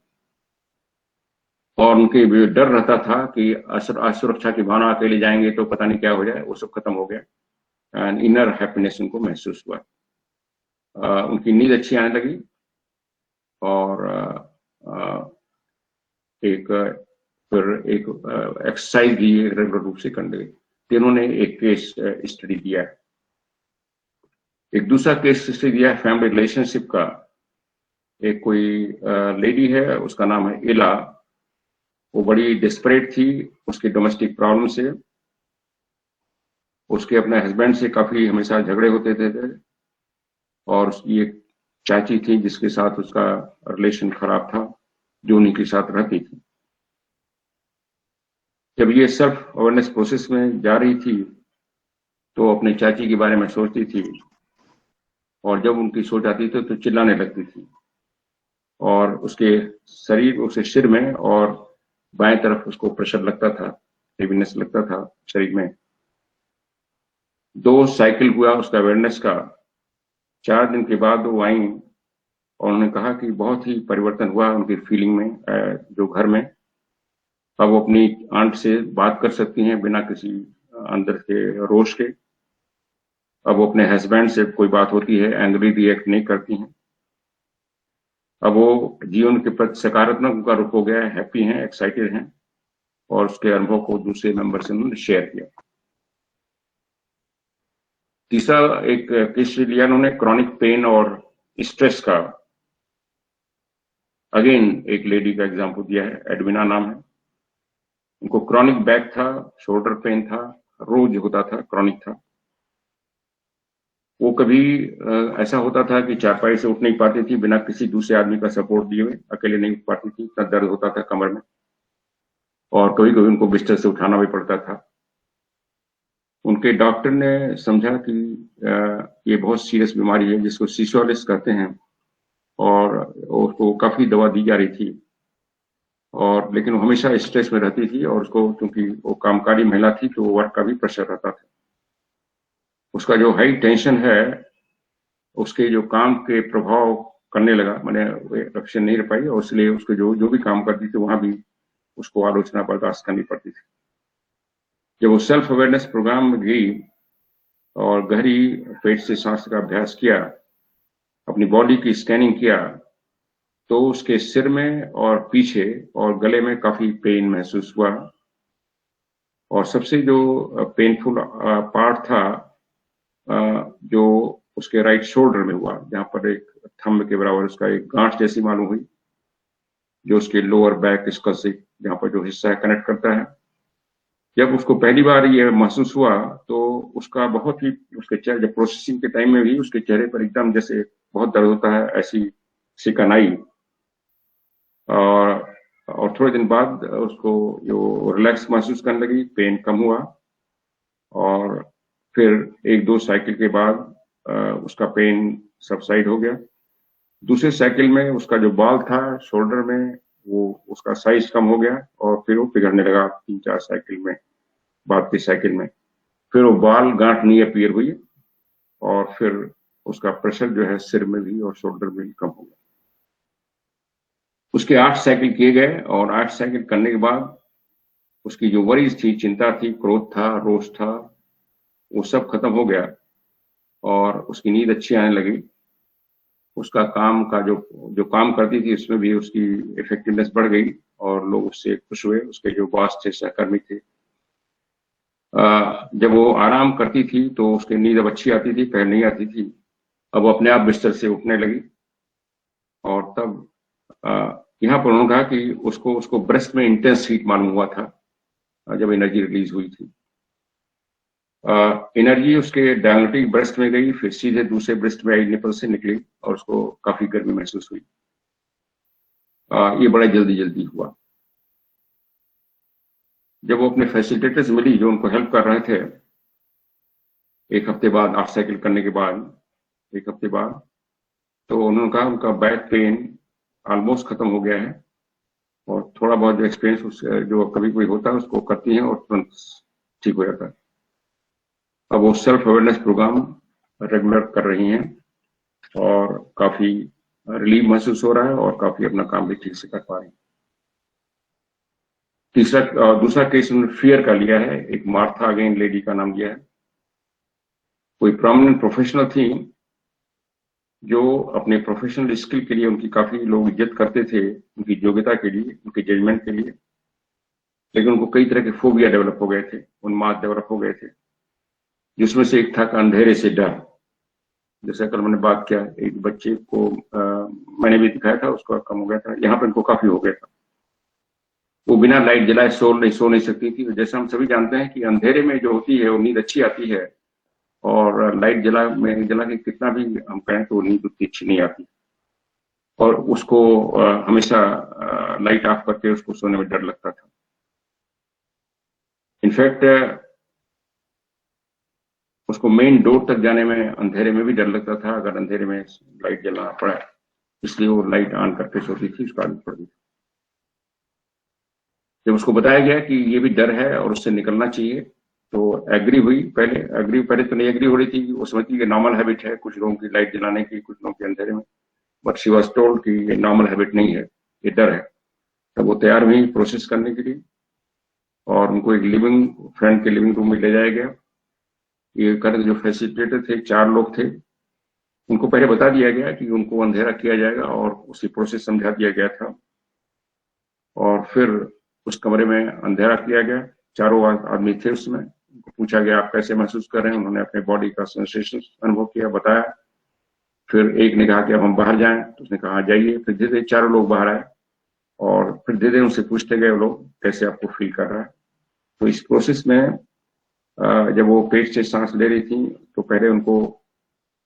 और उनके भी डर रहता था कि असुरक्षा की भावना, अकेले जाएंगे तो पता नहीं क्या हो जाए, वो सब खत्म हो गया। एंड इनर हैप्पीनेस उनको महसूस हुआ। उनकी नींद अच्छी आने लगी और फिर एक एक्सरसाइज भी रेगुलर रूप से करने लगे। तीनों ने एक केस स्टडी दिया है। एक दूसरा केस स्टडी दिया है फैमिली रिलेशनशिप का। एक कोई लेडी है, उसका नाम है इला। वो बड़ी डिस्परेट थी उसके डोमेस्टिक प्रॉब्लम से। उसके अपने हस्बैंड से काफी हमेशा झगड़े होते थे और उसकी एक चाची थी जिसके साथ उसका रिलेशन खराब था, जो उन्हीं के साथ रहती थी। जब ये सेल्फ अवेयरनेस प्रोसेस में जा रही थी तो अपने चाची के बारे में सोचती थी और जब उनकी सोच आती थी तो चिल्लाने लगती थी और उसके शरीर, उसके सिर में और बाएं तरफ उसको प्रेशर लगता था, हेवीनेस लगता था शरीर में। 2 साइकिल हुआ उसका अवेयरनेस का। 4 दिन के बाद वो आई और उन्होंने कहा कि बहुत ही परिवर्तन हुआ उनकी फीलिंग में, जो घर में। अब वो अपनी आंट से बात कर सकती हैं बिना किसी अंदर के रोष के। अब वो अपने हस्बैंड से कोई बात होती है एंग्री रिएक्ट नहीं करती हैं। अब वो जीवन के प्रति सकारात्मक उनका रुख हो गया है, हैप्पी हैं, एक्साइटेड हैं और उसके अनुभव को दूसरे मेंबर से उन्होंने शेयर किया। तीसरा एक केस लिया उन्होंने क्रॉनिक पेन और स्ट्रेस का। अगेन एक लेडी का एग्जांपल दिया है, एडविना नाम है। उनको क्रॉनिक बैक था, शोल्डर पेन था, रोज होता था, क्रॉनिक था। वो कभी ऐसा होता था कि चारपाई से उठ नहीं पाती थी बिना किसी दूसरे आदमी का सपोर्ट दिए हुए, अकेले नहीं उठ पाती थी, इतना दर्द होता था कमर में, और कभी कभी उनको बिस्तर से उठाना भी पड़ता था। उनके डॉक्टर ने समझा कि ये बहुत सीरियस बीमारी है जिसको सीसोलिस कहते हैं, और उसको काफी दवा दी जा रही थी, और लेकिन वो हमेशा स्ट्रेस में रहती थी, और उसको क्योंकि वो कामकाजी महिला थी तो वर्क का भी प्रेशर रहता था। उसका जो हाई टेंशन है उसके जो काम के प्रभाव करने लगा, मैंने एफिशिएंट नहीं रह पाई, और इसलिए उसके जो भी काम करती थी वहां भी उसको आलोचना बर्दाश्त करनी पड़ती थी। जब वो सेल्फ अवेयरनेस प्रोग्राम में गई और गहरी पेट से सांस का अभ्यास किया, अपनी बॉडी की स्कैनिंग किया, तो उसके सिर में और पीछे और गले में काफी पेन महसूस हुआ, और सबसे जो पेनफुल पार्ट था जो उसके राइट शोल्डर में हुआ, जहां पर एक थंब के बराबर उसका एक गांठ जैसी मालूम हुई, जो उसके लोअर बैक स्कल से जहां पर जो हिस्सा कनेक्ट करता है। जब उसको पहली बार ये महसूस हुआ तो उसका बहुत ही उसके चेहरे, जब प्रोसेसिंग के टाइम में भी उसके चेहरे पर एकदम जैसे बहुत दर्द होता है ऐसी सिकन आई, और थोड़े दिन बाद उसको जो रिलैक्स महसूस करने लगी, पेन कम हुआ, और फिर 1-2 साइकिल के बाद उसका पेन सबसाइड हो गया। दूसरे साइकिल में उसका जो बाल था शोल्डर में, वो उसका साइज कम हो गया, और फिर वो पिघलने लगा 3-4 साइकिल में, बाद की साइकिल में फिर वो बाल गांठ नहीं अपीयर हुई, और फिर उसका प्रेशर जो है सिर में भी और शोल्डर में भी कम हो गया। उसके 8 साइकिल किए गए, और 8 साइकिल करने के बाद उसकी जो वरीज थी, चिंता थी, क्रोध था, रोष था, वो सब खत्म हो गया, और उसकी नींद अच्छी आने लगी। उसका काम का जो काम करती थी उसमें भी उसकी इफेक्टिवनेस बढ़ गई, और लोग उससे खुश हुए, उसके जो बॉस थे, सहकर्मी थे। जब वो आराम करती थी तो उसकी नींद अब अच्छी आती थी, पहले नहीं आती थी। अब वो अपने आप बिस्तर से उठने लगी, और तब यहाँ पर उन्होंने कहा कि उसको ब्रेस्ट में इंटेंस हीट मालूम हुआ था जब एनर्जी रिलीज हुई थी। एनर्जी उसके डायग्नोस्टिक ब्रेस्ट में गई, फिर सीधे दूसरे ब्रेस्ट में आई, निपल से निकली, और उसको काफी गर्मी महसूस हुई। ये बड़ा जल्दी जल्दी हुआ। जब वो अपने फैसिलिटेटर्स मिली जो उनको हेल्प कर रहे थे, 1 हफ्ते बाद 8 साइकिल करने के बाद 1 हफ्ते बाद, तो उन्होंने कहा उनका बैक पेन ऑलमोस्ट खत्म हो गया है, और थोड़ा बहुत जो एक्सपीरियंस जो कभी कोई होता है उसको करती हैं और तुरंत ठीक हो जाता है। अब वो सेल्फ अवेयरनेस प्रोग्राम रेगुलर कर रही हैं, और काफी रिलीफ महसूस हो रहा है, और काफी अपना काम भी ठीक से कर पा रही हैं। दूसरा केस उन्होंने फियर का लिया है, एक मार्था अगेन लेडी का नाम लिया है। कोई प्रोमिनेंट प्रोफेशनल थी जो अपने प्रोफेशनल स्किल के लिए उनकी काफी लोग इज्जत करते थे, उनकी योग्यता के लिए, उनके जजमेंट के लिए, लेकिन उनको कई तरह के फोबिया डेवलप हो गए थे, उन्माद डेवलप हो गए थे, जिसमें से एक था अंधेरे से डर। जैसे कल मैंने बात किया, एक बच्चे को मैंने भी दिखाया था, उसका कम हो गया था, यहाँ पर इनको काफी हो गया था। वो बिना लाइट जलाए सो नहीं सकती थी। जैसे हम सभी जानते हैं कि अंधेरे में जो होती है वो नींद अच्छी आती है, और लाइट जला के कितना भी हम कहें तो नींद उतनी अच्छी नहीं आती, और उसको हमेशा लाइट ऑफ करके उसको सोने में डर लगता था। इनफैक्ट उसको मेन डोर तक जाने में अंधेरे में भी डर लगता था, अगर अंधेरे में लाइट जलाना पड़ा, इसलिए वो लाइट ऑन करके सोती थी, उसका आदत पड़ गई। जब उसको बताया गया कि ये भी डर है और उससे निकलना चाहिए, तो एग्री हुई। पहले तो नहीं एग्री हो रही थी, वो समझती कि नॉर्मल हैबिट है कुछ लोगों की लाइट जलाने की, कुछ लोगों के अंधेरे में, बट शी वॉज टोल्ड कि ये नॉर्मल हैबिट नहीं है, ये डर है। तब वो तैयार हुई प्रोसेस करने के लिए, और उनको एक फ्रेंड के लिविंग रूम में ले जाया गया। ये कर जो फैसिलिटेटर थे, 4 लोग थे, उनको पहले बता दिया गया कि उनको अंधेरा किया जाएगा, और उसी प्रोसेस समझा दिया गया था, और फिर उस कमरे में अंधेरा किया गया। 4 आदमी थे उसमें, उनको पूछा गया आप कैसे महसूस कर रहे हैं, उन्होंने अपने बॉडी का सेंसेशन अनुभव किया, बताया। फिर एक ने कहा कि अब हम बाहर जाएं, तो उसने कहा जाइए। फिर धीरे धीरे 4 लोग बाहर आए, और फिर धीरे धीरे उनसे पूछते गए वो लोग कैसे आपको फील कर रहा है। तो इस प्रोसेस में जब वो पेट से सांस ले रही थी तो पहले उनको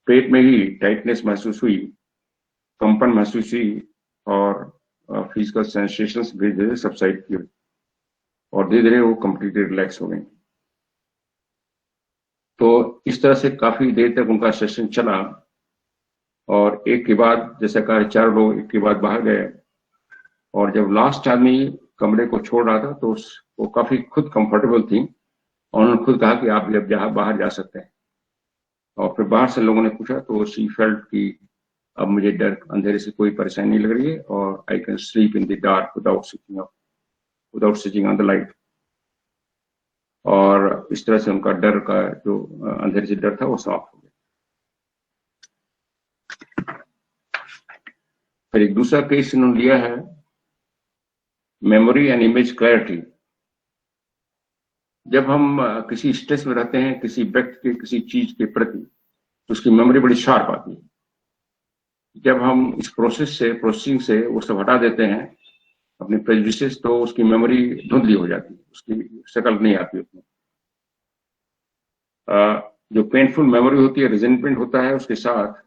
पेट में ही टाइटनेस महसूस हुई, कंपन महसूस हुई और फिजिकल सेंसेशंस धीरे धीरे सबसाइड किए और धीरे धीरे वो कंप्लीटली रिलैक्स हो गई। तो इस तरह से काफी देर तक उनका सेशन चला और एक के बाद जैसा कहा 4 लोग एक के बाद बाहर गए और जब लास्ट आदमी कमरे को छोड़ रहा था तो वो काफी खुद कंफर्टेबल थी और उन्होंने खुद कहा कि आप अब जहाँ बाहर जा सकते हैं। और फिर बाहर से लोगों ने पूछा तो शी फेल्ट कि अब मुझे डर अंधेरे से कोई परेशानी नहीं लग रही है और I can sleep in the dark without switching on the light. और इस तरह से उनका डर का जो अंधेरे से डर था वो समाप्त हो गया। फिर एक दूसरा केस इन्होंने लिया है मेमोरी एंड इमेज क्लैरिटी। जब हम किसी स्ट्रेस में रहते हैं किसी व्यक्ति के किसी चीज के प्रति तो उसकी मेमोरी बड़ी शार्प आती है। जब हम इस प्रोसेसिंग से वो सब हटा देते हैं अपनी प्रेजुडिसेस तो उसकी मेमोरी धुंधली हो जाती है, उसकी शक्ल नहीं आती उसमें। जो पेनफुल मेमोरी होती है रिजेंटमेंट होता है उसके साथ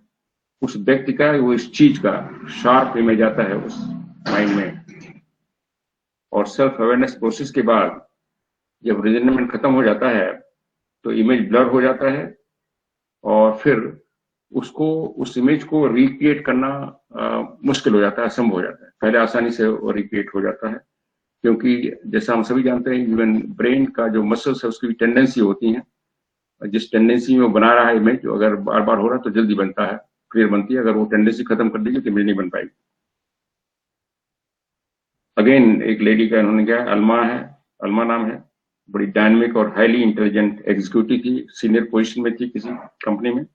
उस व्यक्ति का वो इस चीज का शार्प इमेज आता है उस माइंड में। और सेल्फ अवेयरनेस प्रोसेस के बाद जब रिजेंटमेंट खत्म हो जाता है तो इमेज ब्लर हो जाता है और फिर उसको उस इमेज को रिक्रिएट करना मुश्किल हो जाता है, असंभव हो जाता है। पहले आसानी से वो रिक्रिएट हो जाता है क्योंकि जैसा हम सभी जानते हैं इवन ब्रेन का जो मसल्स है उसकी भी टेंडेंसी होती है। जिस टेंडेंसी में वो बना रहा है इमेज अगर बार बार हो रहा है तो जल्दी बनता है, क्लियर बनती है। अगर वो टेंडेंसी खत्म कर दीजिए तो इमेज नहीं बन पाएगी। अगेन एक लेडी का इन्होंने क्या अल्मा नाम है, बड़ी डायनेमिक और हाईली इंटेलिजेंट एग्जीक्यूटिव थी, सीनियर पोजीशन में थी किसी कंपनी में,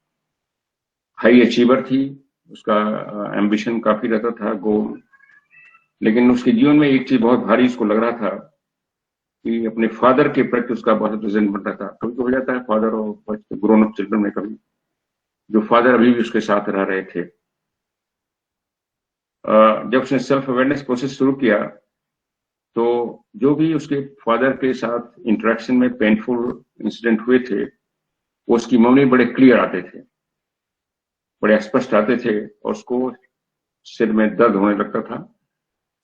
हाई अचीवर थी, उसका एम्बिशन काफी रहता था, गोल। लेकिन उसके जीवन में एक चीज बहुत भारी उसको लग रहा था कि अपने फादर के प्रति उसका बहुत रिजेंटमेंट रहता। कभी तो हो जाता है फादर और ग्रोन अप चिल्ड्रन में, कभी जो फादर अभी भी उसके साथ रह रहे थे। जब उसने सेल्फ अवेयरनेस प्रोसेस शुरू किया तो जो भी उसके फादर के साथ इंटरेक्शन में पेनफुल इंसिडेंट हुए थे वो उसकी मेमोरी बड़े क्लियर आते थे, बड़े स्पष्ट आते थे और उसको सिर में दर्द होने लगता था।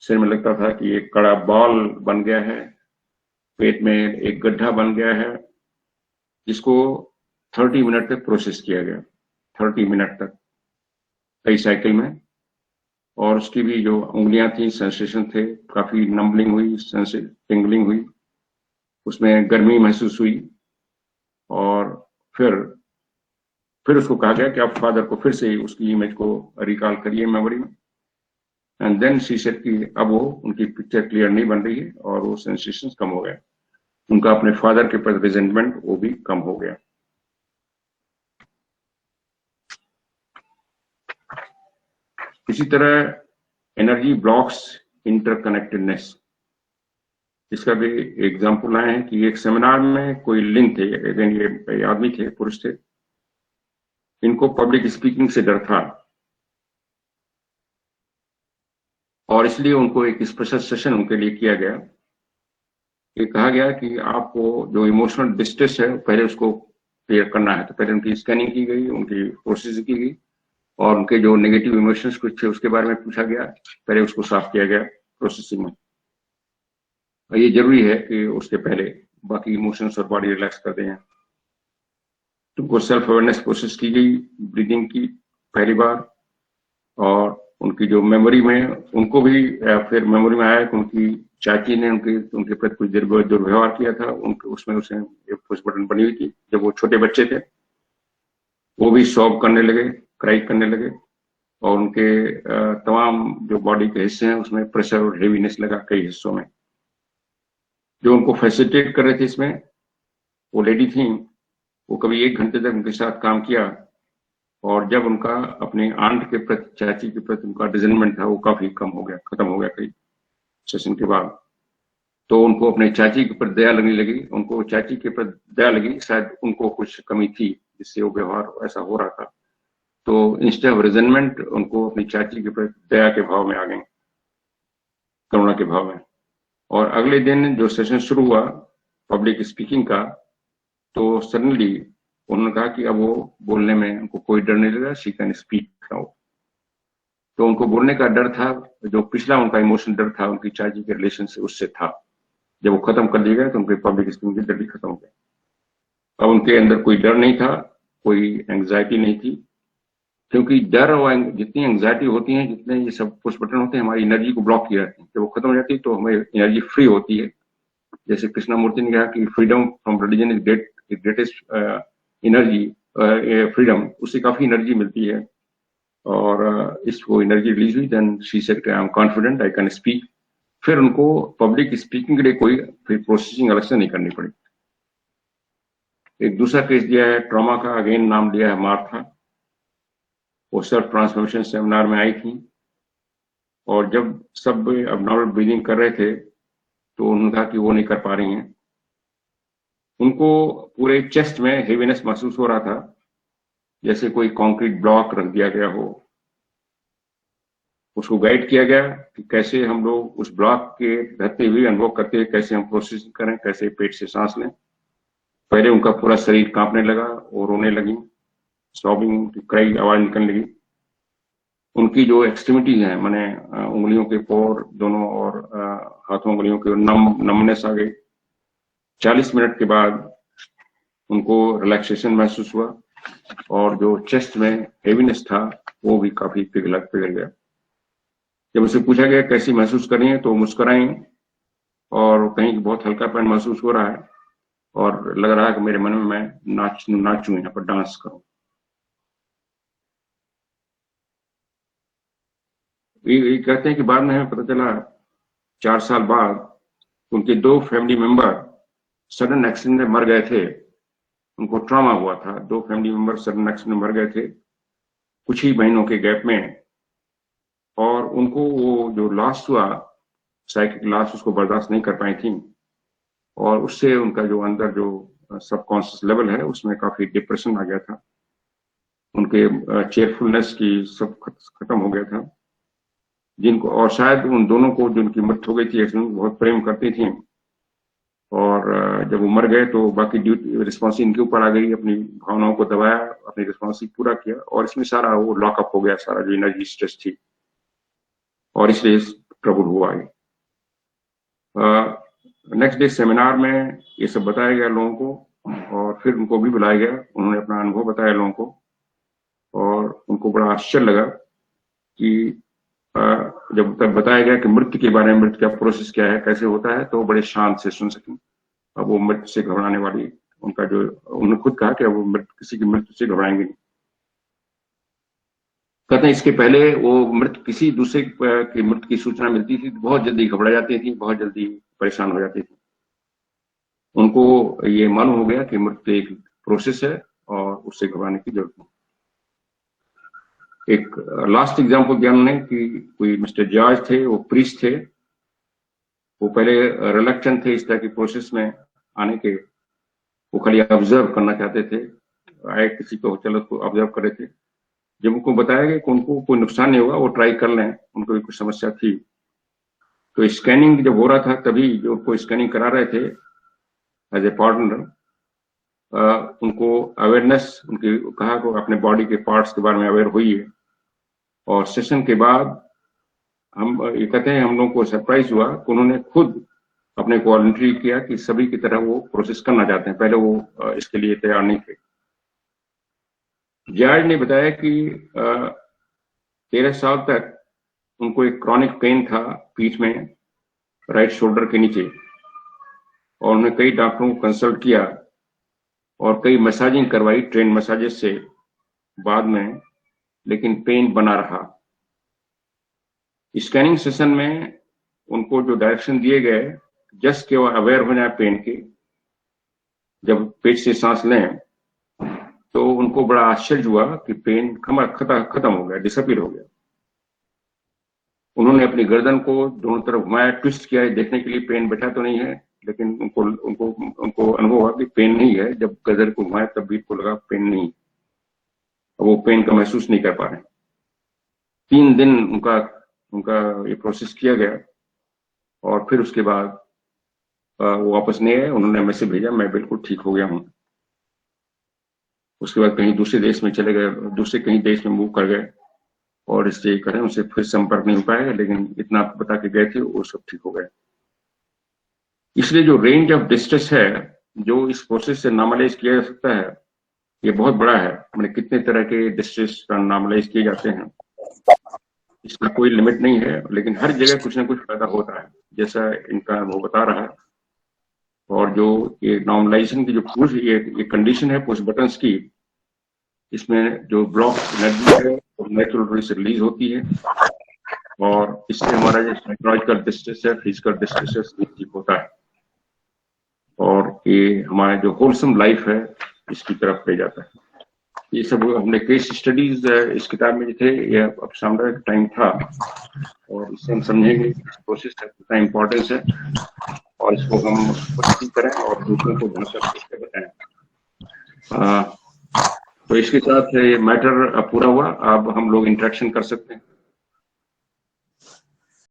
सिर में लगता था कि एक कड़ा बॉल बन गया है, पेट में एक गड्ढा बन गया है, जिसको 30 मिनट तक प्रोसेस किया गया, 30 मिनट तक कई साइकिल में। और उसकी भी जो उंगलियां थी सेंसेशन थे, काफी नंबलिंग हुई, टिंगलिंग हुई, उसमें गर्मी महसूस हुई। और फिर उसको कहा गया कि आप फादर को फिर से उसकी इमेज को रिकॉल करिए मेमोरी में। एंड देन शी सेड कि अब वो उनकी पिक्चर क्लियर नहीं बन रही है और वो सेंसेशंस कम हो गए, उनका अपने फादर के प्रति रिजेंटमेंट वो भी कम हो गया। इसी तरह एनर्जी ब्लॉक्स इंटरकनेक्टेडनेस, इसका भी एग्जाम्पल आए हैं कि एक सेमिनार में कोई लिंग थे, ये आदमी थे, पुरुष थे, इनको पब्लिक स्पीकिंग से डर था और इसलिए उनको एक स्पेशल सेशन उनके लिए किया गया। ये कहा गया कि आपको जो इमोशनल डिस्ट्रेस है पहले उसको क्लियर करना है। तो पहले उनकी स्कैनिंग की गई, उनकी प्रोसेसिंग की गई और उनके जो नेगेटिव इमोशंस कुछ थे उसके बारे में पूछा गया, पहले उसको साफ किया गया प्रोसेसिंग में। और ये जरूरी है कि उसके पहले बाकी इमोशंस और बॉडी रिलैक्स कर दें। उनको सेल्फ अवेयरनेस प्रोसेस की गई, ब्रीदिंग की पहली बार, और उनकी जो मेमोरी में उनको भी फिर मेमोरी में आया कि उनकी चाची ने उनके प्रति कुछ दुर्व्यवहार किया था, उसमें उसे एक पुश बटन बनी हुई थी। जब वो छोटे बच्चे थे वो भी सॉब करने लगे, क्राई करने लगे और उनके तमाम जो बॉडी के हिस्से हैं उसमें प्रेशर और हेवीनेस लगा कई हिस्सों में। जो उनको फैसिलिटेट कर रहे थे इसमें वो लेडी थी, वो कभी 1 घंटे तक उनके साथ काम किया और जब उनका अपने आंट के प्रति, चाची के प्रति उनका रिजेंटमेंट था वो काफी कम हो गया, खत्म हो गया कई सेशन के बाद। तो उनको अपने चाची के प्रति दया लगने लगी, उनको चाची के प्रति दया लगी, शायद उनको कुछ कमी थी जिससे वो व्यवहार ऐसा हो रहा था। तो इंस्टेड ऑफ रिजेंटमेंट उनको अपनी चाची के प्रति दया के भाव में आ गए। करुणा के भाव में। और अगले दिन जो सेशन शुरू हुआ पब्लिक स्पीकिंग का, तो सडनली उन्होंने कहा कि अब वो बोलने में उनको कोई डर नहीं लगा, शी कैन स्पीक नाउ। तो उनको बोलने का डर था, जो पिछला उनका इमोशनल डर था उनकी चाची के रिलेशन से, उससे था। जब वो खत्म कर दिया गया तो उनके पब्लिक स्पीकिंग की डर भी खत्म हो गया। अब उनके अंदर कोई डर नहीं था, कोई एंग्जाइटी नहीं थी, क्योंकि डर और जितनी एंग्जाइटी होती है, जितने ये सब पुश बटन होते हैं, हमारी एनर्जी को ब्लॉक किया जाते हैं। जब वो खत्म हो जाती है तो हमारी एनर्जी फ्री होती है। जैसे कृष्णमूर्ति ने कहा कि freedom from religion is greatest energy, freedom, उससे काफी एनर्जी मिलती है। और इसको एनर्जी रिलीज हुई, then she said I am confident, I can speak. फिर उनको पब्लिक स्पीकिंग के लिए कोई फिर प्रोसेसिंग अलग से नहीं करनी पड़ी। एक दूसरा केस दिया है ट्रॉमा का, अगेन नाम लिया है मार्था। वो सेल्फ ट्रांसफॉर्मेशन सेमिनार में आई थी, और जब सब अबनॉर्मल ब्रीदिंग कर रहे थे तो उन्होंने कहा कि वो नहीं कर पा रही हैं। उनको पूरे चेस्ट में हेवीनेस महसूस हो रहा था, जैसे कोई कंक्रीट ब्लॉक रख दिया गया हो। उसको गाइड किया गया कि कैसे हम लोग उस ब्लॉक के रहते हुए अनुभव करते हुए कैसे हम प्रोसेसिंग करें, कैसे पेट से सांस लें। पहले उनका पूरा शरीर कांपने लगा और रोने लगी, सॉबिंग क्राई आवाज निकलने लगी। उनकी जो एक्सट्रीमिटीज हैं, माने उंगलियों के पोर दोनों और हाथों उंगलियों के नमनेस आ गई। 40 मिनट के बाद उनको रिलैक्सेशन महसूस हुआ, और जो चेस्ट में हेवीनेस था वो भी काफी पिघल गया। जब उसे पूछा गया कैसी महसूस कर रही है, तो मुस्कुराई और कहीं बहुत हल्कापन महसूस हो रहा है, और लग रहा है कि मेरे मन में मैं नाचूं, यहाँ पर डांस करूं। ये कहते हैं कि बाद में हमें पता चला 4 साल बाद उनके 2 फैमिली मेंबर सडन एक्सीडेंट में मर गए थे। उनको ट्रॉमा हुआ था, 2 फैमिली मेंबर सडन एक्सीडेंट में मर गए थे कुछ ही महीनों के गैप में। और उनको वो जो लॉस हुआ, साइकिक लॉस, उसको बर्दाश्त नहीं कर पाई थी, और उससे उनका जो अंदर जो सबकॉन्शियस लेवल है उसमें काफी डिप्रेशन आ गया था। उनके चेयरफुलनेस की सब खत्म हो गया था। जिनको, और शायद उन दोनों को जिनकी मृत्यु हो गई थी एक्सीडेंट, बहुत प्रेम करती थी, और जब वो मर गए तो बाकी ड्यूटी रिस्पॉन्सिबिलिटी इनके ऊपर आ गई। अपनी भावनाओं को दबाया, अपनी रिस्पॉन्सिबिलिटी पूरा किया, और इसमें सारा वो लॉकअप हो गया, सारा जो एनर्जी स्ट्रेस थी, और इसलिए ट्रबल हुआ। नेक्स्ट डे सेमिनार में ये सब बताया गया लोगों को, और फिर उनको भी बुलाया गया। उन्होंने अपना अनुभव बताया लोगों को, और उनको बड़ा आश्चर्य लगा कि जब तक बताया गया कि मृत्यु के बारे में, मृत्यु का प्रोसेस क्या है, कैसे होता है, तो बड़े शांत से सुन सकें। अब वो मृत्यु से घबराने वाली, उनका जो, उन्होंने खुद कहा कि अब वो किसी की मृत्यु से घबराएंगे नहीं। कहते हैं इसके पहले वो मृत्यु, किसी दूसरे की मृत्यु की सूचना मिलती थी तो बहुत जल्दी घबरा जाती थी, बहुत जल्दी परेशान हो जाती थी। उनको ये मालूम हो गया कि मृत्यु एक प्रोसेस है और उससे घबराने की जरूरत नहीं। एक लास्ट एग्जांपल दिया उन्होंने कि कोई मिस्टर जॉर्ज थे, वो प्रीस्ट थे। वो पहले रिलक्टेंट थे इस तरह की प्रोसेस में आने के, वो खाली ऑब्जर्व करना चाहते थे। आए किसी को, चलो तो ऑब्जर्व कर रहे थे। जब उनको बताया गया कि उनको कोई नुकसान नहीं होगा, वो ट्राई कर लें, उनको भी कुछ समस्या थी। तो स्कैनिंग जब हो रहा था, तभी जो उनको स्कैनिंग करा रहे थे एज ए पार्टनर, उनको अवेयरनेस, उनकी कहा को अपने बॉडी के पार्ट्स के बारे में अवेयर हुई है। और सेशन के बाद हम ये कहते हैं, हम लोगों को सरप्राइज हुआ कि उन्होंने खुद अपने को वॉलंटरी किया कि सभी की तरह वो प्रोसेस करना चाहते हैं। पहले वो इसके लिए तैयार नहीं थे। जॉर्ज ने बताया कि 13 साल तक उनको एक क्रॉनिक पेन था पीठ में, राइट शोल्डर के नीचे, और उन्होंने कई डॉक्टरों को कंसल्ट किया और कई मसाजिंग करवाई, ट्रेन मसाजेस से बाद में, लेकिन पेन बना रहा। स्कैनिंग सेशन में उनको जो डायरेक्शन दिए गए, जस्ट के वो अवेयर हो जाए पेन के, जब पेट से सांस लें, तो उनको बड़ा आश्चर्य हुआ कि पेन खत्म हो गया, डिसअपीयर हो गया। उन्होंने अपनी गर्दन को दोनों तरफ घुमाया, ट्विस्ट किया देखने के लिए पेन बैठा तो नहीं है, लेकिन उनको अनुभव हुआ कि पेन नहीं है। जब गर्दन को घुमाया तब भी उनको लगा पेन नहीं, वो पेन का महसूस नहीं कर पा रहे। 3 दिन उनका ये प्रोसेस किया गया, और फिर उसके बाद वो वापस नहीं आए, उन्होंने मैसेज भेजा मैं बिल्कुल ठीक हो गया हूँ। उसके बाद कहीं दूसरे देश में चले गए, दूसरे कहीं देश में मूव कर गए और स्टे करें, उनसे फिर संपर्क नहीं हो पाएगा, लेकिन इतना बता के गए थे वो सब ठीक हो गए। इसलिए जो रेंज ऑफ डिस्ट्रेस है जो इस प्रोसेस से नॉर्मलाइज किया जा सकता है ये बहुत बड़ा है। मतलब कितने तरह के डिस्ट्रेस नॉर्मलाइज किए जाते हैं, इसका कोई लिमिट नहीं है, लेकिन हर जगह कुछ ना कुछ फायदा होता है जैसा इनका वो बता रहा है। और जो ये नॉर्मलाइजेशन की जो पुश ये कंडीशन है पुश बटन्स की, इसमें जो ब्लॉक एनर्जी है वो नेचुरल से रिलीज होती है और इससे हमारा जो साइकोलॉजिकल डिस्ट्रेस है, फिजिकल डिस्ट्रेस है, ठीक होता है और ये हमारा जो होलसम लाइफ है इसकी तरफ ले जाता है। ये सब हमने केस स्टडीज इस किताब में जो थे ये अब सामने टाइम था और इससे हम समझेंगे इस प्रोसेस का कितना इम्पोर्टेंस है और इसको हम ठीक करें और दूसरों को बेहतर बताएं। तो इसके साथ ये मैटर पूरा हुआ। अब हम लोग इंटरेक्शन कर सकते हैं।